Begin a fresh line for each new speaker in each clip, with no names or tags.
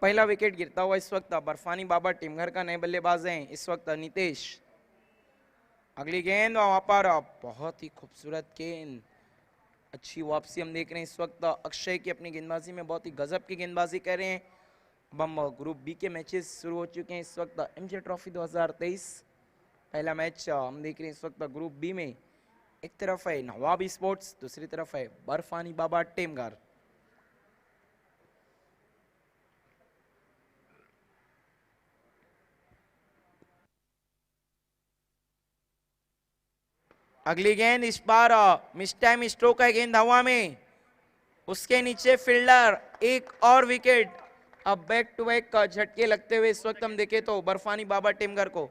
पहला विकेट गिरता हुआ इस वक्त बर्फानी बाबा टीमघर का नए बल्लेबाज हैं इस वक्त नितेश। अगली गेंद वहां पर बहुत ही खूबसूरत गेंद, अच्छी वापसी हम देख रहे हैं इस वक्त अक्षय की अपनी गेंदबाजी में बहुत ही गजब की गेंदबाजी कर रहे हैं। अब हम ग्रुप बी के मैचेस शुरू हो चुके हैं इस वक्त एमजे ट्रॉफी 2023। पहला मैच हम देख रहे हैं इस वक्त ग्रुप बी में, एक तरफ है नवाब स्पोर्ट्स, दूसरी तरफ है बर्फानी बाबा टीमघर। अगली गेंद इस बार मिस टाइम स्ट्रोक है, गेंद हवा में, उसके नीचे फील्डर, एक और विकेट। अब बैक टू बैक झटके लगते हुए इस वक्त हम देखें तो बर्फानी बाबा टीमघर को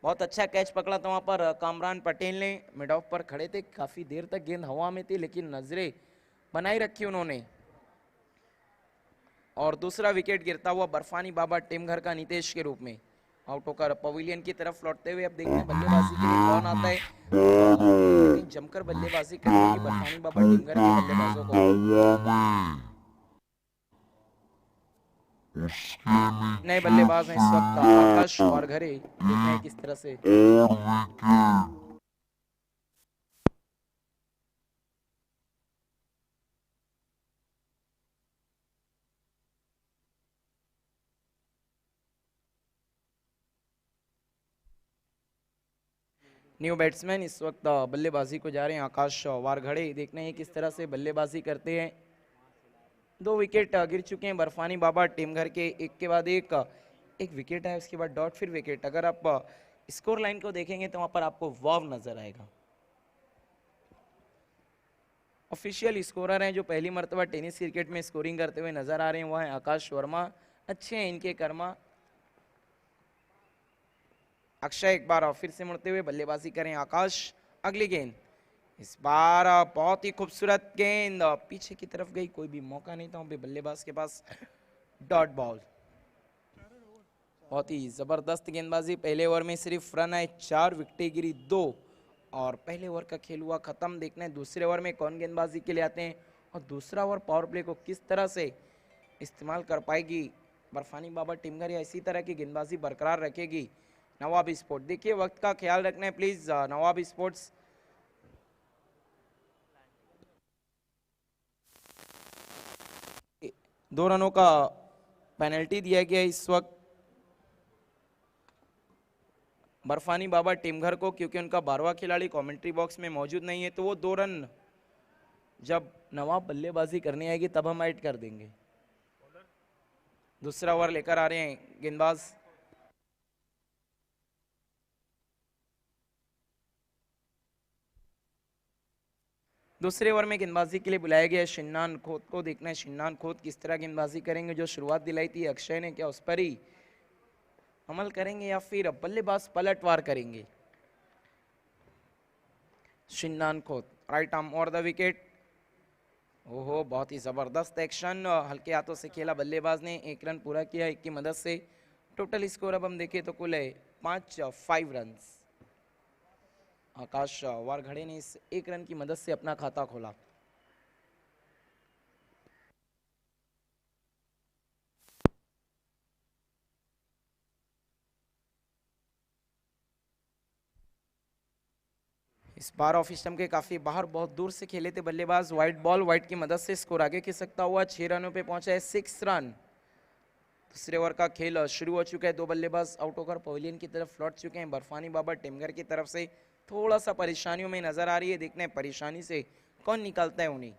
बहुत अच्छा कैच पकड़ा था वहां पर कामरान पटेल ने, मिड ऑफ पर खड़े थे, काफी देर तक गेंद हवा में थी लेकिन नजरें बनाई रखी उन्होंने। और दूसरा विकेट गिरता हुआ बर्फानी बाबा टीमघर का नितेश के रूप में आउट होकर पवेलियन की तरफ लौटते हुए। अब देखते हैं बल्लेबाजी के लिए कौन आता है, जमकर बल्लेबाजी करेंगे बर्फानी बाबा टीमघर के बल्लेबाजों को। नए बल्लेबाज हैं इस वक्त आकाश वारघरे, देखते हैं किस तरह से। न्यू बैट्समैन इस वक्त बल्लेबाजी को जा रहे हैं आकाश वारघड़े, देखते हैं किस तरह से बल्लेबाजी करते हैं। 2 विकेट गिर चुके हैं बर्फानी बाबा टीमघर के, एक के बाद एक विकेट है, उसके बाद डॉट फिर विकेट। अगर आप स्कोर लाइन को देखेंगे तो वहां पर आपको वाव नजर आएगा। ऑफिशियल स्कोरर हैं जो पहली मर्तबा टेनिस क्रिकेट में स्कोरिंग करते हुए नजर आ रहे हैं, वह है आकाश वर्मा, अच्छे हैं इनके कर्मा। अक्षय एक बार फिर से मुड़ते हुए बल्लेबाजी करें आकाश। अगली गेंद इस बार बहुत ही खूबसूरत गेंद पीछे की तरफ गई, कोई भी मौका नहीं था वहां पे बल्लेबाज के पास, डॉट बॉल। बहुत ही जबरदस्त गेंदबाजी, पहले ओवर में सिर्फ रन आए 4, विकेटें गिरी 2 और पहले ओवर का खेल हुआ खत्म। देखना है दूसरे ओवर में कौन गेंदबाजी के लिए आते हैं और दूसरा ओवर पावर प्ले को किस तरह से इस्तेमाल कर पाएगी बर्फानी बाबा टीमघर, या इसी तरह की गेंदबाजी बरकरार रखेगी नवाब स्पोर्ट्स। देखिए वक्त का ख्याल रखना है प्लीज नवाब स्पोर्ट्स। दो रनों का पेनल्टी दिया गया इस वक्त बर्फानी बाबा टीमघर को, क्योंकि उनका 12वां खिलाड़ी कमेंट्री बॉक्स में मौजूद नहीं है, तो वो 2 रन जब नवाब बल्लेबाजी करने आएगी तब हम ऐड कर देंगे। दूसरा ओवर लेकर आ रहे हैं गेंदबाज। दूसरे ओवर में गेंदबाजी के लिए बुलाया गया शिन्नान खोत को, देखना है शिन्नान खोत किस तरह गेंदबाजी करेंगे। जो शुरुआत दिलाई थी अक्षय ने, क्या उस पर ही अमल करेंगे या फिर बल्लेबाज पलटवार करेंगे। शिन्नान खोत राइट आर्म और द विकेट। ओहो बहुत ही जबरदस्त एक्शन, हल्के हाथों से खेला बल्लेबाज ने, 1 रन पूरा किया 1 की मदद से। टोटल स्कोर अब हम देखें तो कुल है 5 रन। आकाश वारघड़े ने इस 1 रन की मदद से अपना खाता खोला। इस बार ऑफ स्टंप के काफी बाहर बहुत दूर से खेले थे बल्लेबाज, व्हाइट बॉल, व्हाइट की मदद से स्कोर आगे खिसकता हुआ 6 रनों पे पहुंचा है, 6 रन। दूसरे ओवर का खेल शुरू हो चुका है, 2 बल्लेबाज आउट होकर पवेलियन की तरफ लौट चुके हैं बर्फानी बाबा टीमघर की तरफ से। थोड़ा सा परेशानियों में नजर आ रही है, देखते हैं परेशानी से कौन निकलता है उन्हें।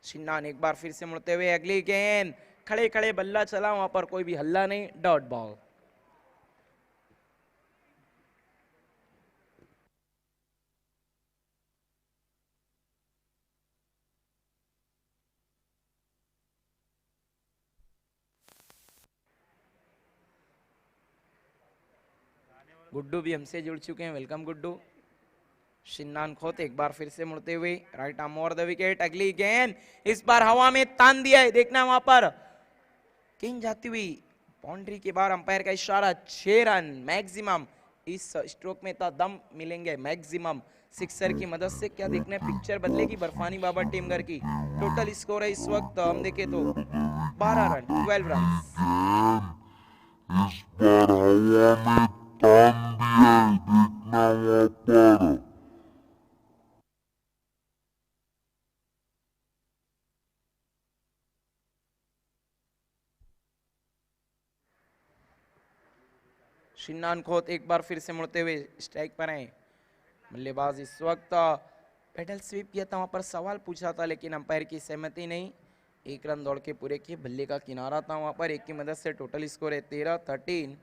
शिन्नान एक बार फिर से मुड़ते हुए, अगली गेंद, खड़े खड़े बल्ला चला, वहां पर कोई भी हल्ला नहीं, डॉट बॉल। गुड्डू भी हमसे जुड़ चुके हैं, वेलकम गुड्डू। शिन्नान खोत एक बार फिर से मुड़ते हुए, right arm over the wicket. अगली गेंद इस बार हवा में तान दिया है, देखना वहां पर गेंद जाती हुई बाउंड्री के बाहर, अंपायर का इशारा, 6 रन मैक्सिमम, इस स्ट्रोक में इतना दम मिलेंगे मैक्सिमम सिक्सर की मदद से। क्या देखना है, पिक्चर बदलेगी बर्फानी बाबा टीम घर की। टोटल स्कोर है इस वक्त हम देखें तो 12 रन, 12 रन।
इस बार हवा में तान दिया है, देखना वहाँ पर।
शिन्नान खोत एक बार फिर से मुड़ते हुए स्ट्राइक पर आए। बल्लेबाज इस वक्त पेडल स्वीप किया था, वहां पर सवाल पूछा था लेकिन अंपायर की सहमति नहीं। एक रन दौड़ के पूरे किए, बल्ले का किनारा था वहां पर, एक की मदद से टोटल स्कोर है 13-13।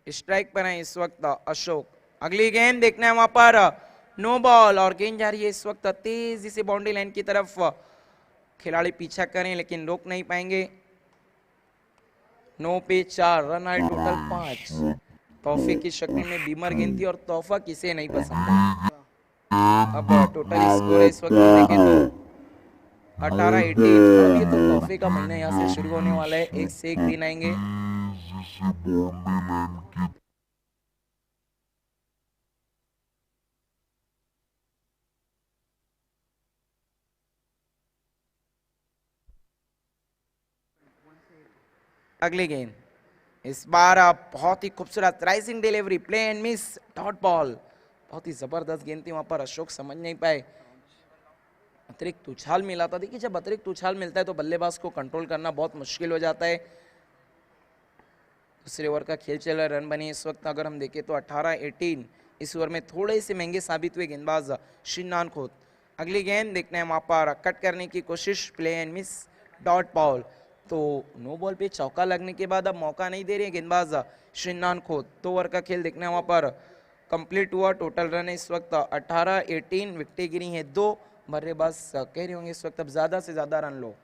स्ट्राइक पर है इस वक्त अशोक। अगली गेंद देखना है वहां पर, नो बॉल और गेंद जा रही है इस वक्त तेजी से बाउंड्री लाइन की तरफ। खिलाड़ी पीछा करें लेकिन रोक नहीं पाएंगे। 9 पे 4 रन आए, टोटल 5। तोहफे की शक्ल में बीमर गेंद थी और तोहफा किसे नहीं पसंद है। अब टोटल स्कोर है इस वक्त हम देखें तो 18-18। अब ये तो तोहफे का महीना यहाँ से शुरू होने वाला है, एक से एक दिन आएंगे। अगली गेंद इस बार बहुत ही खूबसूरत rising delivery, play and miss, dot ball. बहुत ही जबरदस्त गेंद थी वहां पर, अशोक समझ नहीं पाए। अतिरिक्त उछाल मिला था। देखिए जब अतिरिक्त उछाल मिलता है तो बल्लेबाज को कंट्रोल करना बहुत मुश्किल हो जाता है। दूसरे ओवर का खेल चल रहा है, रन बने इस वक्त अगर हम देखें तो 18-18। इस ओवर में थोड़े से महंगे साबित हुए गेंदबाज शिन्नान खोत। अगली गेंद देखना है वहां पर, कट करने की कोशिश, play and miss, dot ball. तो नो बॉल पे चौका लगने के बाद अब मौका नहीं दे रहे गेंदबाज शिन्नान खोत। 2 ओवर का खेल देखना है वहां पर कंप्लीट हुआ। टोटल रन है इस वक्त 18-18। विकेटें गिरी हैं 2। बल्लेबाज कह रहे होंगे इस वक्त अब ज्यादा से ज्यादा रन लो।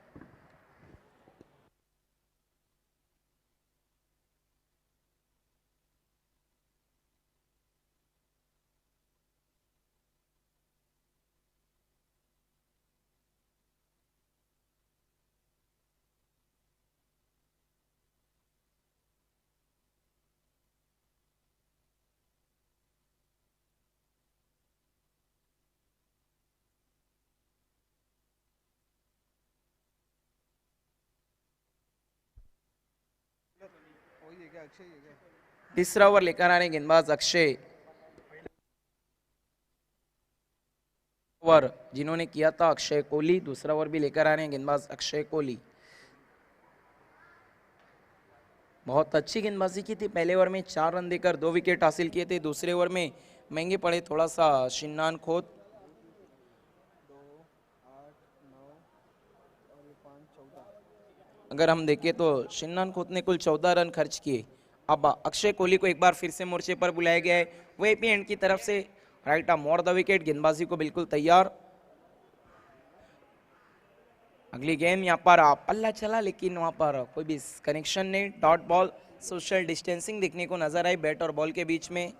तीसरा ओवर लेकर आ रहे गेंदबाज अक्षय। ओवर जिन्होंने किया था अक्षय कोहली, दूसरा ओवर भी लेकर आ रहे हैं गेंदबाज अक्षय कोहली। बहुत अच्छी गेंदबाजी की थी पहले ओवर में, 4 रन देकर 2 विकेट हासिल किए थे। दूसरे ओवर में महंगे पड़े थोड़ा सा शिन्नान खोत। अगर हम देखें तो शिन्नान खोत ने कुल 14 रन खर्च किए। अब अक्षय कोहली को एक बार फिर से मोर्चे पर बुलाया गया है, वो एपी एंड की तरफ से right a more the wicket, गेंदबाजी को बिल्कुल तैयार। अगली गेम यहाँ पर पल्ला चला लेकिन वहां पर कोई भी कनेक्शन नहीं, डॉट बॉल। सोशल डिस्टेंसिंग देखने को नजर आई बैट और बॉल के बीच में।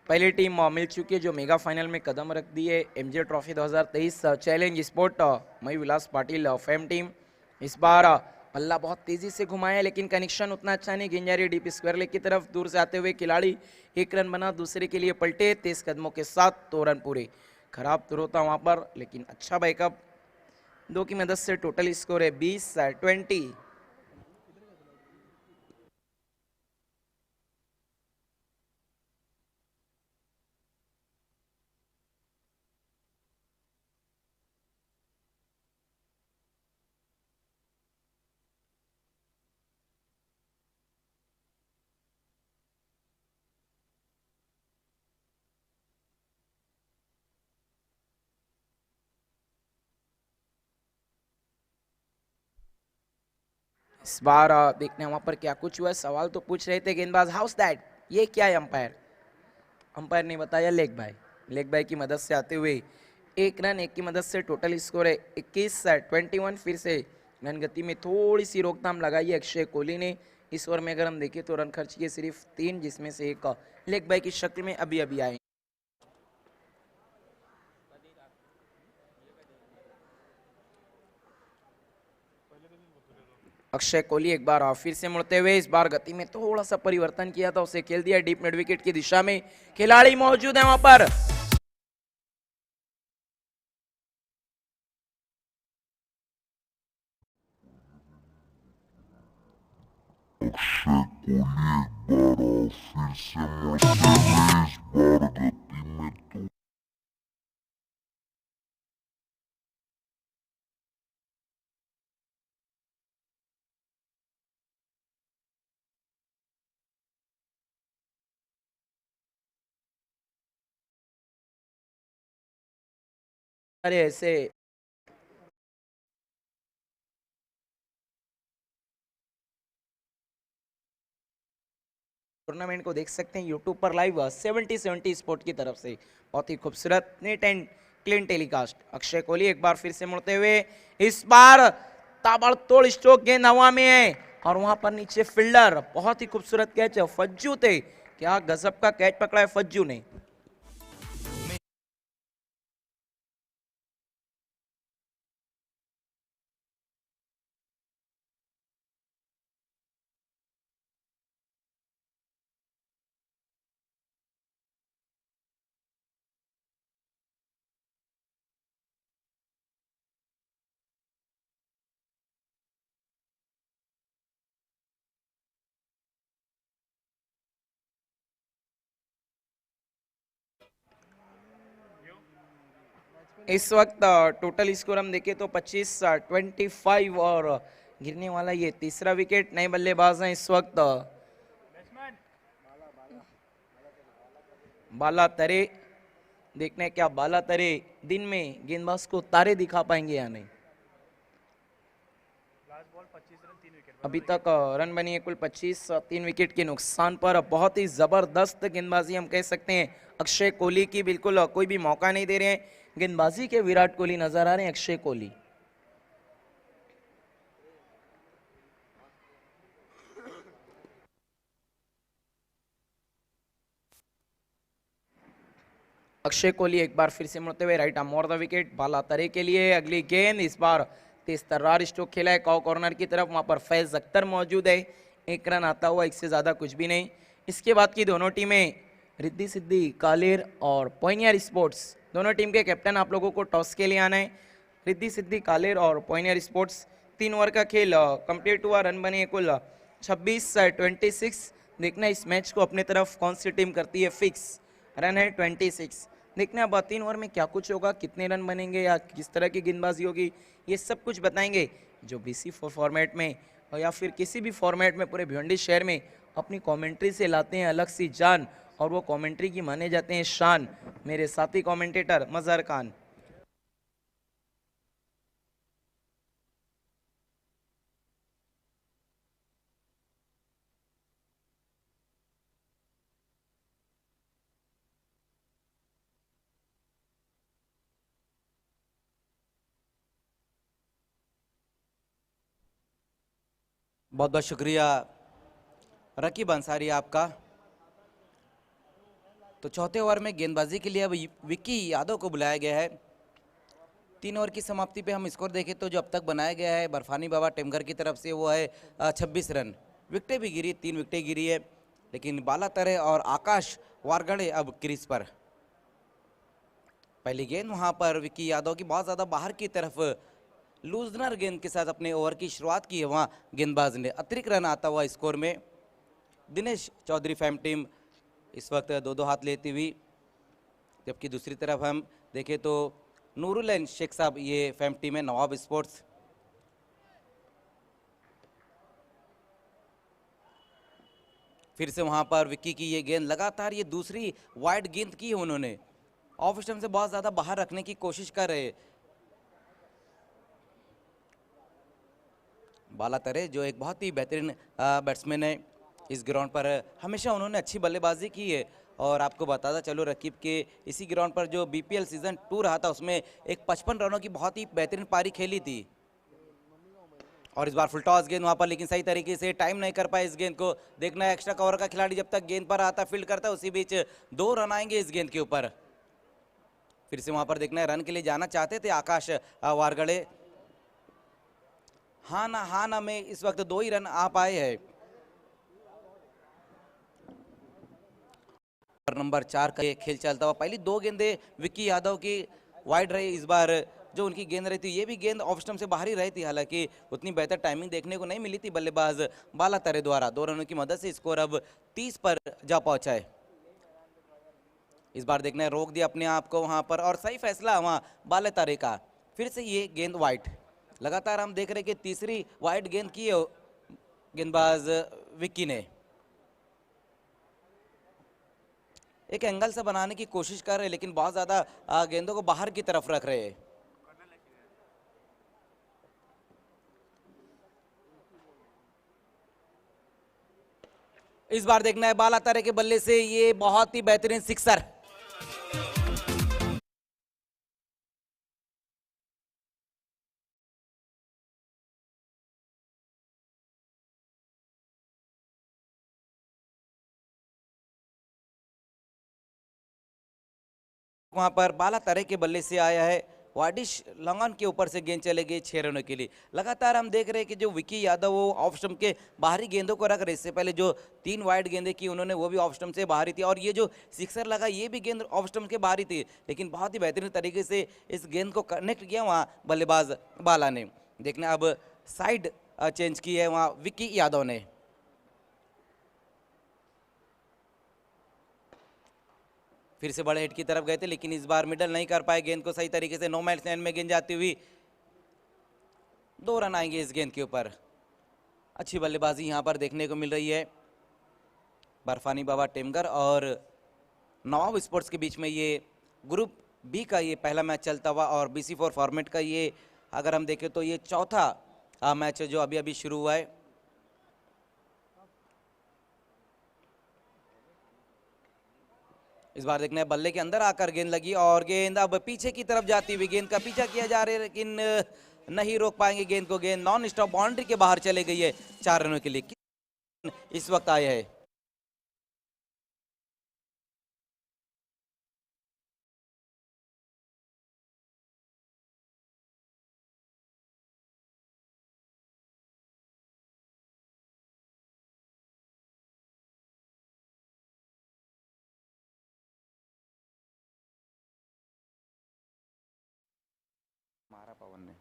पहली टीम मिल चुकी है जो मेगा फाइनल में कदम रख दी है, एमजे ट्रॉफी 2023 चैलेंज स्पोर्ट मई विलास पाटिल फेम टीम। इस बार पल्ला बहुत तेजी से घुमाया लेकिन कनेक्शन उतना अच्छा नहीं, गेंद जा रही डीप स्क्वायर लेग की तरफ। दूर से आते हुए खिलाड़ी एक रन बना, दूसरे के लिए पलटे तेज कदमों के साथ, 2 रन पूरे। खराब तुर होता वहां पर लेकिन अच्छा बैकअप, 2 की मदद से टोटल स्कोर है 20-20। इस बार देखने वहां पर क्या कुछ हुआ है। सवाल तो पूछ रहे थे गेंदबाज, हाउस दैट, ये क्या है। अंपायर ने बताया लेग बाय। लेग बाय की मदद से आते हुए 1 रन, 1 की मदद से टोटल स्कोर है 21-21। फिर से रन गति में थोड़ी सी रोकथाम लगाई है अक्षय कोहली ने। इस ओवर में अगर हम देखें तो रन खर्च किए सिर्फ 3, जिसमें से एक लेग बाय की शक्ल में अभी अभी आए। अक्षय कोहली एक बार फिर से मुड़ते हुए, इस बार गति में थोड़ा सा परिवर्तन किया था, उसे खेल दिया डीप मिड विकेट की दिशा में। खिलाड़ी मौजूद है वहां पर।
अक्षय कोहली एक बार फिर से मुड़ते हुए इस बार गति में तो
अरे ऐसे टूर्नामेंट को देख सकते हैं यूट्यूब पर लाइव 70-70 स्पोर्ट की तरफ से। बहुत ही खूबसूरत neat and clean telecast. Akshay Kohli एक बार फिर से मुड़ते हुए, इस बार ताबड़तोड़ स्ट्रोक, गेंद हवा में है और वहां पर नीचे फील्डर। बहुत ही खूबसूरत कैच है, फज्जू थे, क्या गजब का कैच पकड़ा है फज्जू ने। इस वक्त टोटल स्कोर हम देखें तो 25-25 और गिरने वाला ये तीसरा विकेट। नए बल्लेबाज हैं इस वक्त बाला तरे। देखना है क्या बाला तरे दिन में गेंदबाज को तारे दिखा पाएंगे या नहीं। अभी तक रन बनी है कुल 25, 3 विकेट के नुकसान पर। बहुत ही जबरदस्त गेंदबाजी हम कह सकते हैं अक्षय कोहली की। बिल्कुल कोई भी मौका नहीं दे रहे हैं गेंदबाजी के विराट कोहली नजर आ रहे हैं अक्षय कोहली। अक्षय कोहली एक बार फिर से मुड़ते हुए right arm over the wicket Bala Tare के लिए। अगली गेंद इस बार तेज तर्रार स्ट्रोक खेला है कॉ कॉर्नर की तरफ, वहां पर फैज अख्तर मौजूद है। 1 रन आता हुआ, इससे ज्यादा कुछ भी नहीं। इसके बाद की दोनों टीमें रिद्धि सिद्धि कालेर और पॉइनियर स्पोर्ट्स, दोनों टीम के कैप्टन आप लोगों को टॉस के लिए आना है। रिद्धि सिद्धि कालेर और पॉइनियर स्पोर्ट्स 3 ओवर का खेल कंप्लीट हुआ। रन बने कुल 26-26। देखना इस मैच को अपने तरफ कौन सी टीम करती है फिक्स। रन है 26। देखने अब 3 ओवर में क्या कुछ होगा, कितने रन बनेंगे या किस तरह की गेंदबाजी होगी, ये सब कुछ बताएंगे जो BC फॉर्मेट में और या फिर किसी भी फॉर्मेट में पूरे भिवंडी शहर में अपनी कमेंट्री से लाते हैं अलग सी जान, और वो कमेंट्री की माने जाते हैं शान, मेरे साथी कमेंटेटर मजहर खान।
बहुत बहुत शुक्रिया रकीब अंसारी आपका। तो चौथे ओवर में गेंदबाजी के लिए अब विक्की यादव को बुलाया गया है। 3 ओवर की समाप्ति पे हम स्कोर देखें तो जो अब तक बनाया गया है बर्फानी बाबा टेमघर की तरफ से वो है 26 रन। विकेटें भी गिरी, 3 विकेटें गिरी है, लेकिन बाला तरे और आकाश वारगड़े अब क्रीज पर। पहली गेंद वहां पर विक्की यादव की बहुत ज़्यादा बाहर की तरफ लूजनर गेंद के साथ अपने ओवर की शुरुआत की है वहाँ गेंदबाज ने। अतिरिक्त रन आता हुआ स्कोर में दिनेश चौधरी फैम टीम इस वक्त 2-2 हाथ लेती हुई, जबकि दूसरी तरफ हम देखें तो नूरुल शेख साहब ये फैम टीम है नवाब स्पोर्ट्स। फिर से वहां पर विक्की की ये गेंद, लगातार ये दूसरी वाइड गेंद की है उन्होंने, ऑफ स्टंप से बहुत ज़्यादा बाहर रखने की कोशिश कर रहे। बाला तरे जो एक बहुत ही बेहतरीन बैट्समैन है इस ग्राउंड पर, हमेशा उन्होंने अच्छी बल्लेबाजी की है। और आपको बताता चलो रकीब के इसी ग्राउंड पर जो बीपीएल सीजन 2 रहा था उसमें एक 55 रनों की बहुत ही बेहतरीन पारी खेली थी। और इस बार फुल टॉस गेंद वहां पर, लेकिन सही तरीके से टाइम नहीं कर पाए इस गेंद को। देखना है एक्स्ट्रा कवर का खिलाड़ी जब तक गेंद पर आता फील्ड करता है उसी बीच 2 रन आएंगे इस गेंद के ऊपर। फिर से वहां पर देखना है रन के लिए जाना चाहते थे आकाश वारगड़े। हाँ ना में इस वक्त 2 ही रन आ पाए हैं। नंबर 4 का ये खेल चलता हुआ, पहली 2 गेंदें विक्की यादव की वाइड रही। इस बार जो उनकी गेंद रही थी ये भी गेंद ऑफ स्टंप से बाहर ही रही थी, हालांकि उतनी बेहतर टाइमिंग देखने को नहीं मिली थी बल्लेबाज बाला तरे द्वारा। 2 रनों की मदद से स्कोर अब 30 पर जा पहुंचा है। इस बार देखना है रोक दिया अपने आप को वहां पर, और सही फैसला वहां बाला तरे का। फिर से ये गेंद वाइड, लगातार हम देख रहे कि तीसरी वाइड गेंद की है गेंदबाज विक्की ने। एक एंगल से बनाने की कोशिश कर रहे हैं लेकिन बहुत ज्यादा गेंदों को बाहर की तरफ रख रहे हैं। इस बार देखना है बाला तरे के बल्ले से ये बहुत ही बेहतरीन सिक्सर। वहां पर बाला तरे के बल्ले से आया है, वाडिश लंगन के ऊपर से गेंद चले गई 6 रनों के लिए। लगातार हम देख रहे हैं कि जो विकी यादव वो ऑफ स्टंप के बाहरी गेंदों को रख रहे। इससे पहले जो 3 वाइड गेंदें की उन्होंने वो भी ऑफ स्टंप से बाहरी थी, और ये जो सिक्सर लगा ये भी गेंद ऑफ स्टंप के बाहरी थी, लेकिन बहुत ही बेहतरीन तरीके से इस गेंद को कनेक्ट किया वहाँ बल्लेबाज बाला ने। देखना अब साइड चेंज की है वहाँ विक्की यादव ने। फिर से बड़े हिट की तरफ गए थे लेकिन इस बार मिडल नहीं कर पाए गेंद को सही तरीके से। नो मैच लैंड में गेंद जाती हुई 2 रन आएंगे इस गेंद के ऊपर। अच्छी बल्लेबाजी यहां पर देखने को मिल रही है बर्फानी बाबा टेमगर और नवाब स्पोर्ट्स के बीच में। ये ग्रुप बी का ये पहला मैच चलता हुआ, और BC4 फॉर्मेट का ये अगर हम देखें तो ये चौथा मैच है जो अभी अभी शुरू हुआ है। इस बार देखना है बल्ले के अंदर आकर गेंद लगी और गेंद अब पीछे की तरफ जाती हुई, गेंद का पीछा किया जा रहा है लेकिन नहीं रोक पाएंगे गेंद को। गेंद नॉन स्टॉप बाउंड्री के बाहर चले गई है 4 रनों के लिए। इस वक्त आया है मारा पवन ने।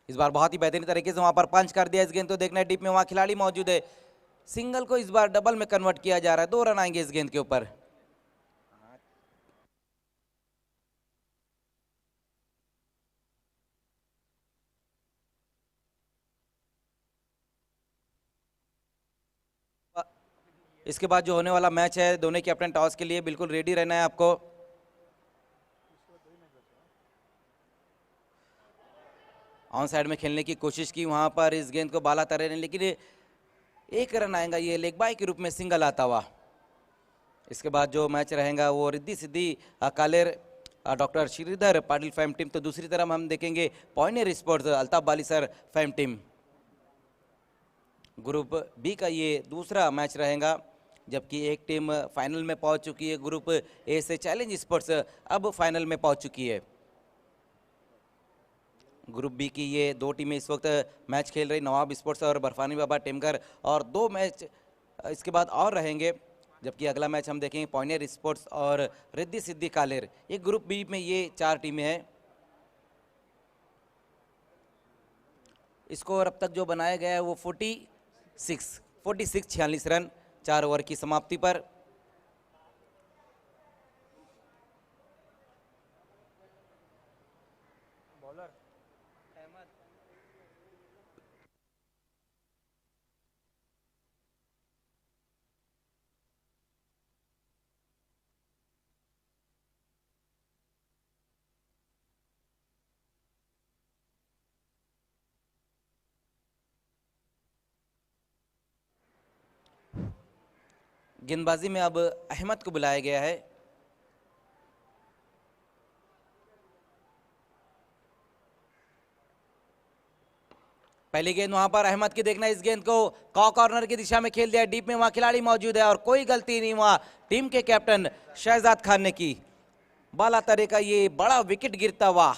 इस बार बहुत ही बेहतरीन तरीके से वहां पर पंच कर दिया इस गेंद को। देखना है डीप में वहां खिलाड़ी मौजूद है, सिंगल को इस बार डबल में कन्वर्ट किया जा रहा है। 2 रन आएंगे इस गेंद के ऊपर। इसके बाद जो होने वाला मैच है दोनों कैप्टन टॉस के लिए बिल्कुल रेडी रहना है आपको। ऑन साइड में खेलने की कोशिश की वहां पर इस गेंद को बाला तरे ने, लेकिन 1 रन आएगा ये लेग बाय के रूप में सिंगल आता हुआ। इसके बाद जो मैच रहेगा वो Riddhi Siddhi Kaler doctor Shridhar Patil fam team, तो दूसरी तरफ हम देखेंगे pioneer sports Altaf Balisar fam team. Group B का ये दूसरा मैच रहेगा, जबकि एक टीम फाइनल में पहुंच चुकी है। ग्रुप ए से चैलेंज स्पोर्ट्स अब फाइनल में पहुंच चुकी है। ग्रुप बी की ये 2 टीमें इस वक्त मैच खेल रही, नवाब स्पोर्ट्स और बर्फानी बाबा टेमगर, और 2 मैच इसके बाद और रहेंगे। जबकि अगला मैच हम देखेंगे पॉइनियर स्पोर्ट्स और रिद्धि सिद्धि कालेर। ये ग्रुप बी में ये 4 टीमें हैं। स्कोर अब तक जो बनाया गया है वो 46 रन 4 ओवर की समाप्ति पर। गेंदबाजी में अब अहमद को बुलाया गया है। पहली गेंद वहां पर अहमद की देखना, इस गेंद को कॉर्नर की दिशा में खेल दिया, डीप में वहां खिलाड़ी मौजूद है और कोई गलती नहीं वहां टीम के कैप्टन शहजाद खान ने की। बाला तरे का ये बड़ा विकेट गिरता हुआ।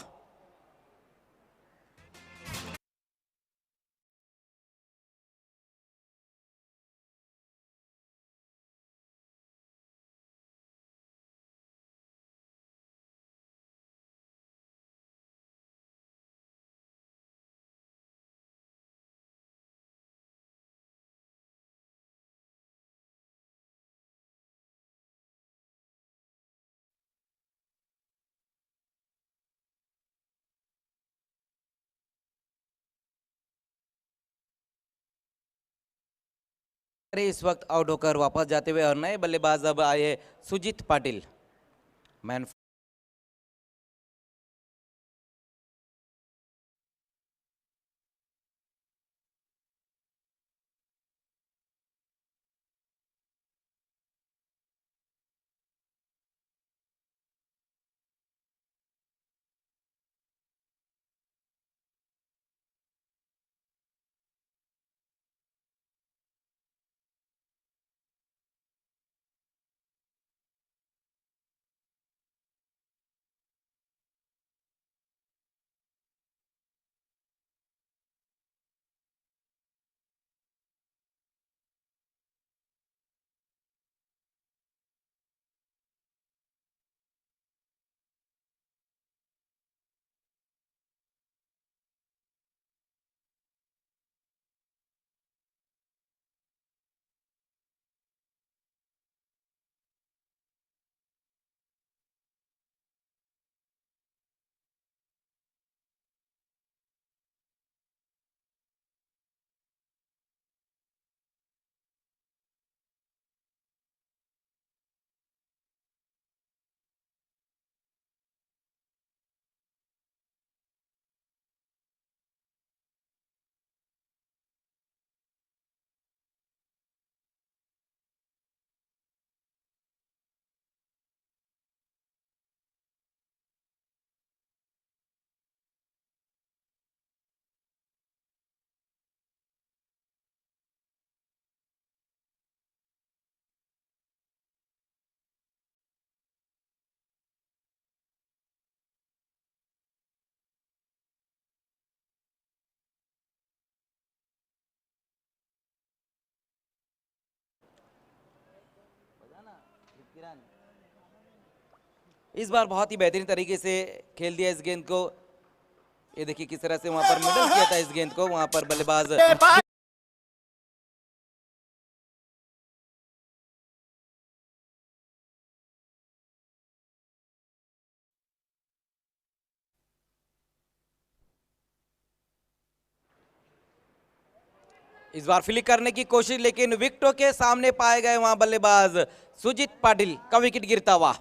इस वक्त आउट होकर वापस जाते हुए और नए बल्लेबाज अब आए सुजीत पाटिल। मैन इस बार बहुत ही बेहतरीन तरीके से खेल दिया इस गेंद को। ये देखिए किस तरह से वहां पर मिडल किया था इस गेंद को, वहां पर बल्लेबाज इस बार फ्लिक करने की कोशिश, लेकिन विकेटों के सामने पाए गए वहां बल्लेबाज सुजीत पाटिल का विकेट गिरता हुआ।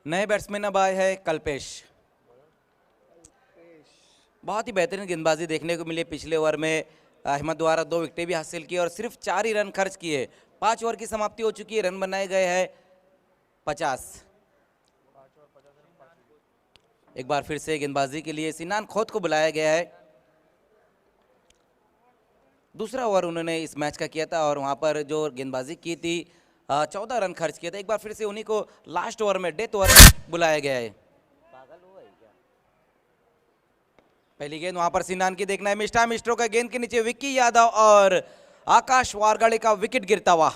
नए बैट्समैन अब आए हैं कल्पेश। बहुत ही बेहतरीन गेंदबाजी देखने को मिली पिछले ओवर में। अहमद द्वारा 2 विकेटें भी हासिल की और सिर्फ 4 ही रन खर्च किए। 5 ओवर की समाप्ति हो चुकी है, रन बनाए गए हैं 50। एक बार फिर से गेंदबाजी के लिए सिनान खोत को बुलाया गया है। दूसरा ओवर उन्होंने इस मैच का किया था और वहां पर जो गेंदबाजी की थी 14 रन खर्च किए थे। एक बार फिर से उन्हीं को लास्ट ओवर में डेथ ओवर बुलाया गया है। पहली गेंद वहां पर सिनान की देखना है, मिस्ट्रो का गेंद के नीचे विक्की यादव और आकाश वारगाड़े का विकेट गिरता हुआ।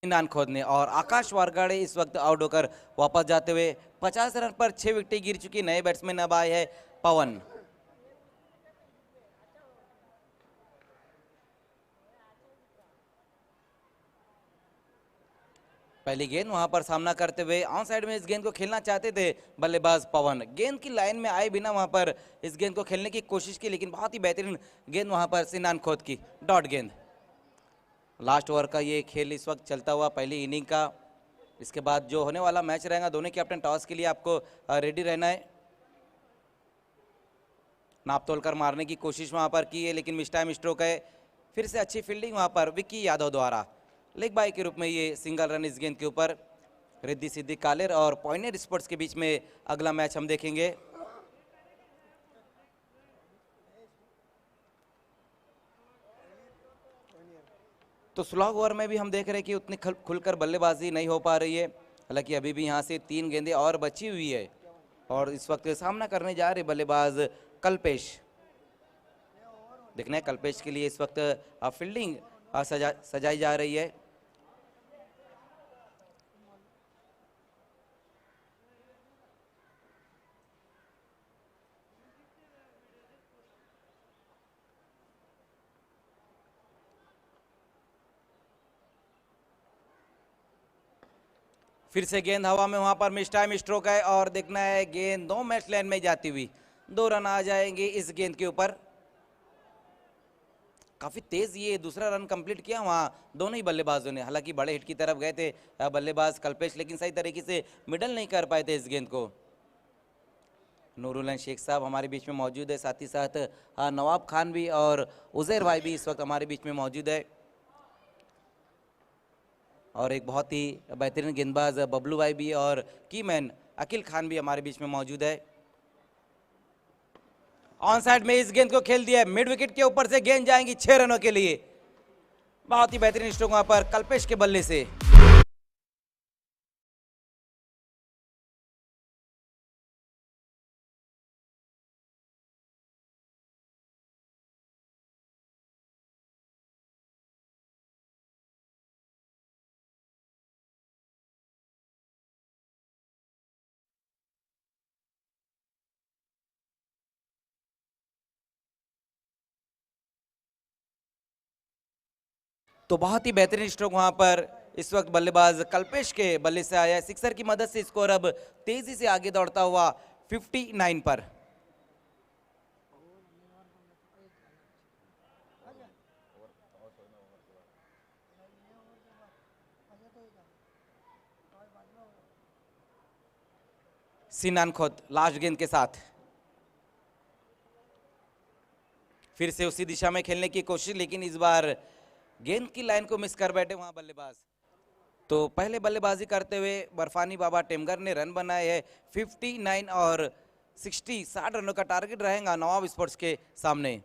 इनान खोद ने, और आकाश वारगाड़े इस वक्त आउट होकर वापस जाते हुए 50 रन पर 6 विकेटें गिर चुकी। नए बैट्समैन अब आए हैं पवन। पहली गेंद वहां पर सामना करते हुए ऑन साइड में इस गेंद को खेलना चाहते थे बल्लेबाज पवन। गेंद की लाइन में आए बिना वहां पर इस गेंद को खेलने की कोशिश की, लेकिन बहुत ही बेहतरीन गेंद वहां पर सिनान खोद की डॉट गेंद। लास्ट ओवर का ये खेल इस वक्त चलता हुआ पहली इनिंग का। इसके बाद जो होने वाला मैच रहेगा, दोनों कैप्टन टॉस के लिए आपको रेडी रहना है। नाप तोल कर मारने की कोशिश वहां पर की है, लेकिन मिस टाइम स्ट्रोक है। फिर से अच्छी फील्डिंग वहां पर विक्की यादव द्वारा लेग बाय के रूप में ये सिंगल रन इस गेंद के ऊपर। रिद्धि सिद्धि कालेर और पॉइनियर स्पोर्ट्स के बीच में अगला मैच हम देखेंगे। तो स्लॉग ओवर में भी हम देख रहे हैं कि उतनी खुलकर बल्लेबाजी नहीं हो पा रही है। हालांकि अभी भी यहां से 3 गेंदें और बची हुई है, और इस वक्त सामना करने जा रहे बल्लेबाज कल्पेश। देखना है कल्पेश के लिए इस वक्त फील्डिंग सजाई जा रही है। फिर से गेंद हवा में वहां पर मिस टाइम स्ट्रोक है, और देखना है गेंद 2 मैच लाइन में जाती हुई 2 रन आ जाएंगे इस गेंद के ऊपर। काफी तेज ये दूसरा रन कंप्लीट किया वहां दोनों ही बल्लेबाजों ने। हालांकि बड़े हिट की तरफ गए थे बल्लेबाज कल्पेश, लेकिन सही तरीके से मिडल नहीं कर पाए थे इस गेंद को। नूरुल्लाह शेख साहब हमारे बीच में मौजूद है, साथ ही साथ नवाब खान भी और उजैर भाई भी इस वक्त हमारे बीच में मौजूद है, और एक बहुत ही बेहतरीन गेंदबाज बबलू भाई भी और की मैन अकील खान भी हमारे बीच में मौजूद है। ऑन साइड में इस गेंद को खेल दिया, मिड विकेट के ऊपर से गेंद जाएंगी 6 रनों के लिए। बहुत ही बेहतरीन स्ट्रोक वहां पर कल्पेश के बल्ले से। तो बहुत ही बेहतरीन स्ट्रोक वहां पर इस वक्त बल्लेबाज कल्पेश के बल्ले से आया है। सिक्सर की मदद से स्कोर अब तेजी से आगे दौड़ता हुआ 59 पर। सिनान खोद लास्ट गेंद के साथ फिर से उसी दिशा में खेलने की कोशिश, लेकिन इस बार गेंद की लाइन को मिस कर बैठे वहां बल्लेबाज। तो पहले बल्लेबाजी करते हुए बर्फानी बाबा टेमगर ने रन बनाए हैं 59, और 60 रनों का टारगेट रहेगा नवाब स्पोर्ट्स के सामने।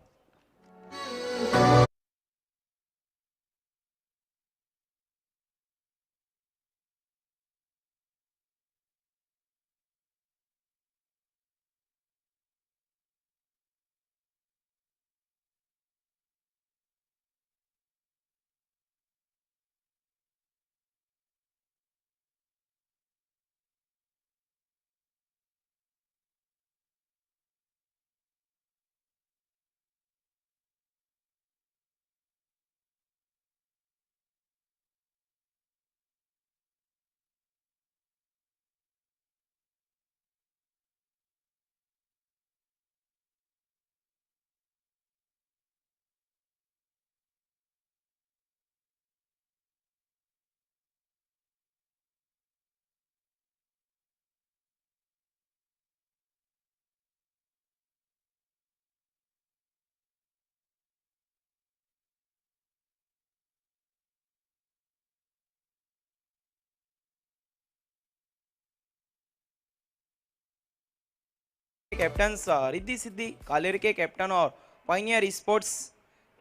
कैप्टन रिद्धि सिद्धि कालेर के कैप्टन और पाइनियर स्पोर्ट्स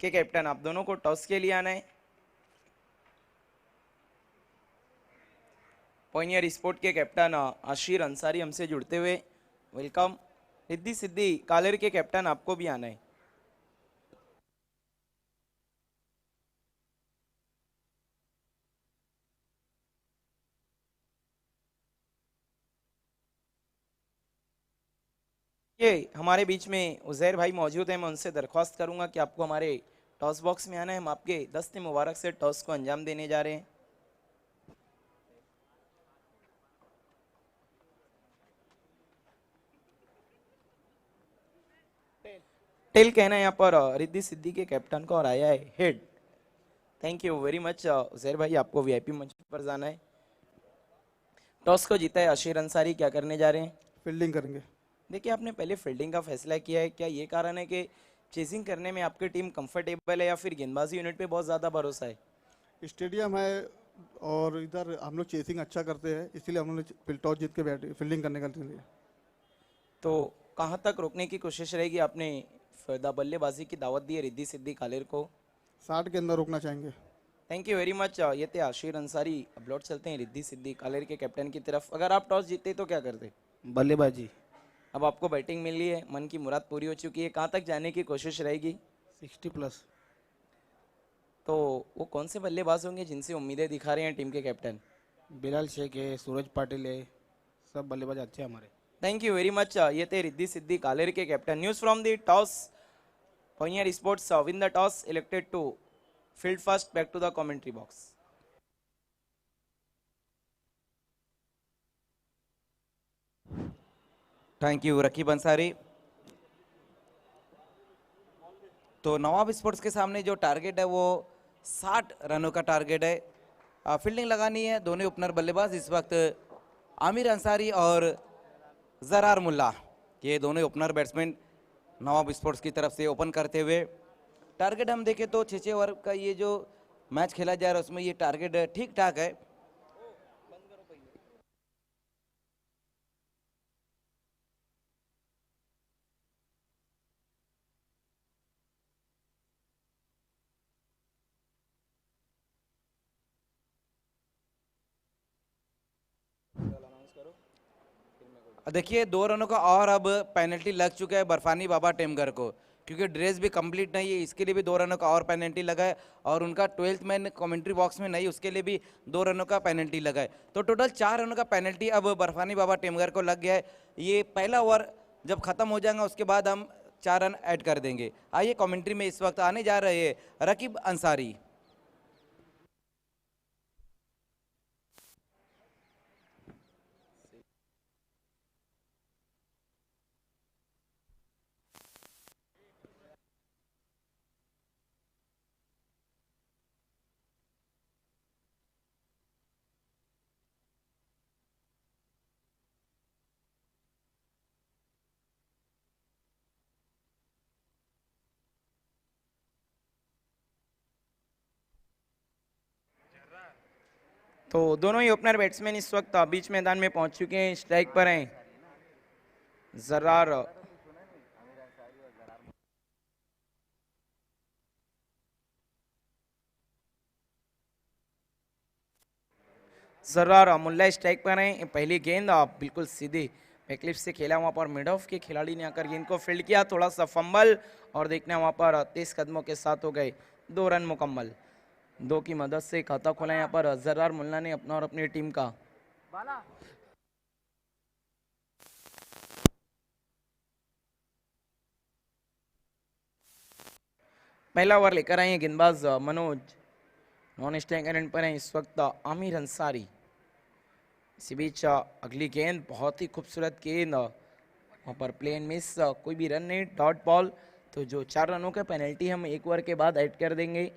के कैप्टन, आप दोनों को टॉस के लिए आना है। पाइनियर स्पोर्ट के कैप्टन आशीर अंसारी हमसे जुड़ते हुए वेलकम। रिद्धि सिद्धि कालेर के कैप्टन आपको भी आना है। ओके, हमारे बीच में उजैर भाई मौजूद हैं। मैं उनसे दरख्वास्त करूंगा कि आपको हमारे टॉस बॉक्स में आना है। हम आपके दस्ते मुबारक से टॉस को अंजाम देने जा रहे हैं। टेल कहना है यहाँ पर रिद्धि सिद्धि के कैप्टन को और आया है head. Thank you very much Uzair भाई, आपको वीआईपी मंच पर जाना है। टॉस को जीता है अशीर अंसारी, क्या करने जा रहे हैं?
फील्डिंग करेंगे।
देखिए, आपने पहले फील्डिंग का फैसला किया है, क्या ये कारण है कि चेजिंग करने में आपकी टीम कंफर्टेबल है या फिर गेंदबाजी यूनिट पे बहुत ज़्यादा भरोसा है?
स्टेडियम है और इधर हम लोग चेसिंग अच्छा करते हैं, इसीलिए हम लोग टॉस जीत के बैठे फील्डिंग करने का लिए।
तो कहाँ तक रोकने की कोशिश रहेगी? आपने बल्लेबाजी की दावत दी है रिद्धि सिद्धि कालेर को।
60 के अंदर रोकना चाहेंगे।
Thank you very much. ये थे आशीर अंसारी। अब लौट चलते हैं रिद्धि सिद्धि कालेर के कैप्टन की तरफ। अगर आप टॉस जीतते तो क्या करते?
बल्लेबाजी।
अब आपको बैटिंग मिली है, मन की मुराद पूरी हो चुकी है, कहाँ तक जाने की कोशिश रहेगी?
60+।
तो वो कौन से बल्लेबाज होंगे जिनसे उम्मीदें दिखा रहे हैं टीम के कैप्टन?
बिलाल शेख है, सूरज पाटिल है, सब बल्लेबाज अच्छे हैं हमारे।
Thank you very much. ये थे रिद्धि सिद्धि कालेर के captain. News from the toss Pioneer Sports win the toss, elected to field first. Back to the commentary box.
Thank you Raqib Ansari. तो नवाब स्पोर्ट्स के सामने जो टारगेट है वो 60 रनों का टारगेट है। फील्डिंग लगानी है दोनों ओपनर बल्लेबाज इस वक्त आमिर अंसारी और जरार मुल्ला, ये दोनों ओपनर बैट्समैन नवाब स्पोर्ट्स की तरफ से ओपन करते हुए। टारगेट हम देखें तो 6 ओवर का ये जो मैच खेला जा रहा है उसमें ये टारगेट ठीक ठाक है। देखिए 2 रनों का और अब पेनल्टी लग चुका है बर्फानी बाबा टेमगर को, क्योंकि ड्रेस भी कंप्लीट नहीं है, इसके लिए भी 2 रनों का और पेनल्टी लगा है। और उनका 12th मैन कमेंट्री बॉक्स में नहीं, उसके लिए भी 2 रनों का पेनल्टी लगा है। तो टोटल 4 रनों का पेनल्टी अब बर्फानी बाबा टेमगर को लग गया है। ये पहला ओवर जब खत्म हो जाएगा उसके बाद हम 4 रन ऐड कर देंगे। आइए कमेंट्री में इस वक्त आने जा रहे हैं रकीब अंसारी।
तो दोनों ही ओपनर बैट्समैन इस वक्त बीच मैदान में पहुंच चुके हैं, स्ट्राइक पर हैं जरार जरार मुल्ला स्ट्राइक पर हैं। पहली गेंद बिल्कुल सीधी बैकलिप से खेला, वहां पर मिड ऑफ के खिलाड़ी ने आकर गेंद को फील्ड किया, थोड़ा सा फंबल और देखना वहां पर 23 कदमों के साथ हो गए 2 रन मुकम्मल। 2 की मदद से खाता खोला यहाँ पर जरार मुल्ला ने अपना और अपनी टीम का। पहला ओवर लेकर आए हैं गेंदबाज मनोज। नॉन स्ट्राइक एंड पर हैं इस वक्त आमिर अंसारी। इसी बीच अगली गेंद बहुत ही खूबसूरत गेंद, वहाँ पर प्लेन मिस, कोई भी रन नहीं, डॉट बॉल। तो जो 4 रनों का पेनल्टी हम 1 ओवर के बाद ऐड कर देंगे।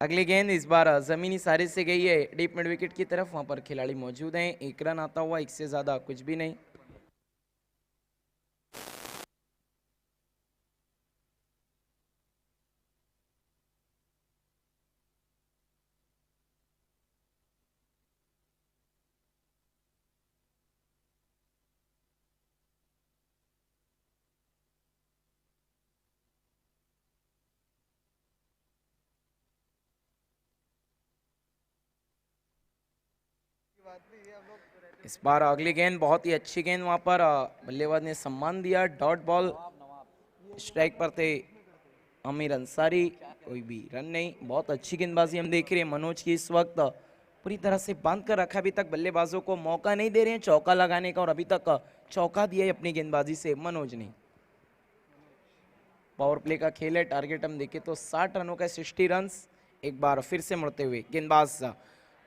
अगली गेंद इस बार जमीनी सारे से गई है डीप मिड विकेट की तरफ, वहां पर खिलाड़ी मौजूद हैं। 1 रन आता हुआ, 1 से ज्यादा कुछ भी नहीं। इस बार अगली गेंद बहुत ही अच्छी गेंद, वहां पर बल्लेबाज ने सम्मान दिया, डॉट बॉल। स्ट्राइक पर थे आमिर अंसारी, कोई भी रन नहीं। बहुत अच्छी गेंदबाजी हम देख रहे हैं मनोज की इस वक्त, पूरी तरह से बांध कर रखा। अभी तक बल्लेबाजों को मौका नहीं दे रहे हैं चौका लगाने का, और अभी तक चौका दिया है अपनी गेंदबाजी से मनोज ने। पावर प्ले का खेल है, टारगेट हम देखें तो 60 रनों का, 60 रन्स। एक बार फिर से मुड़ते हुए गेंदबाज,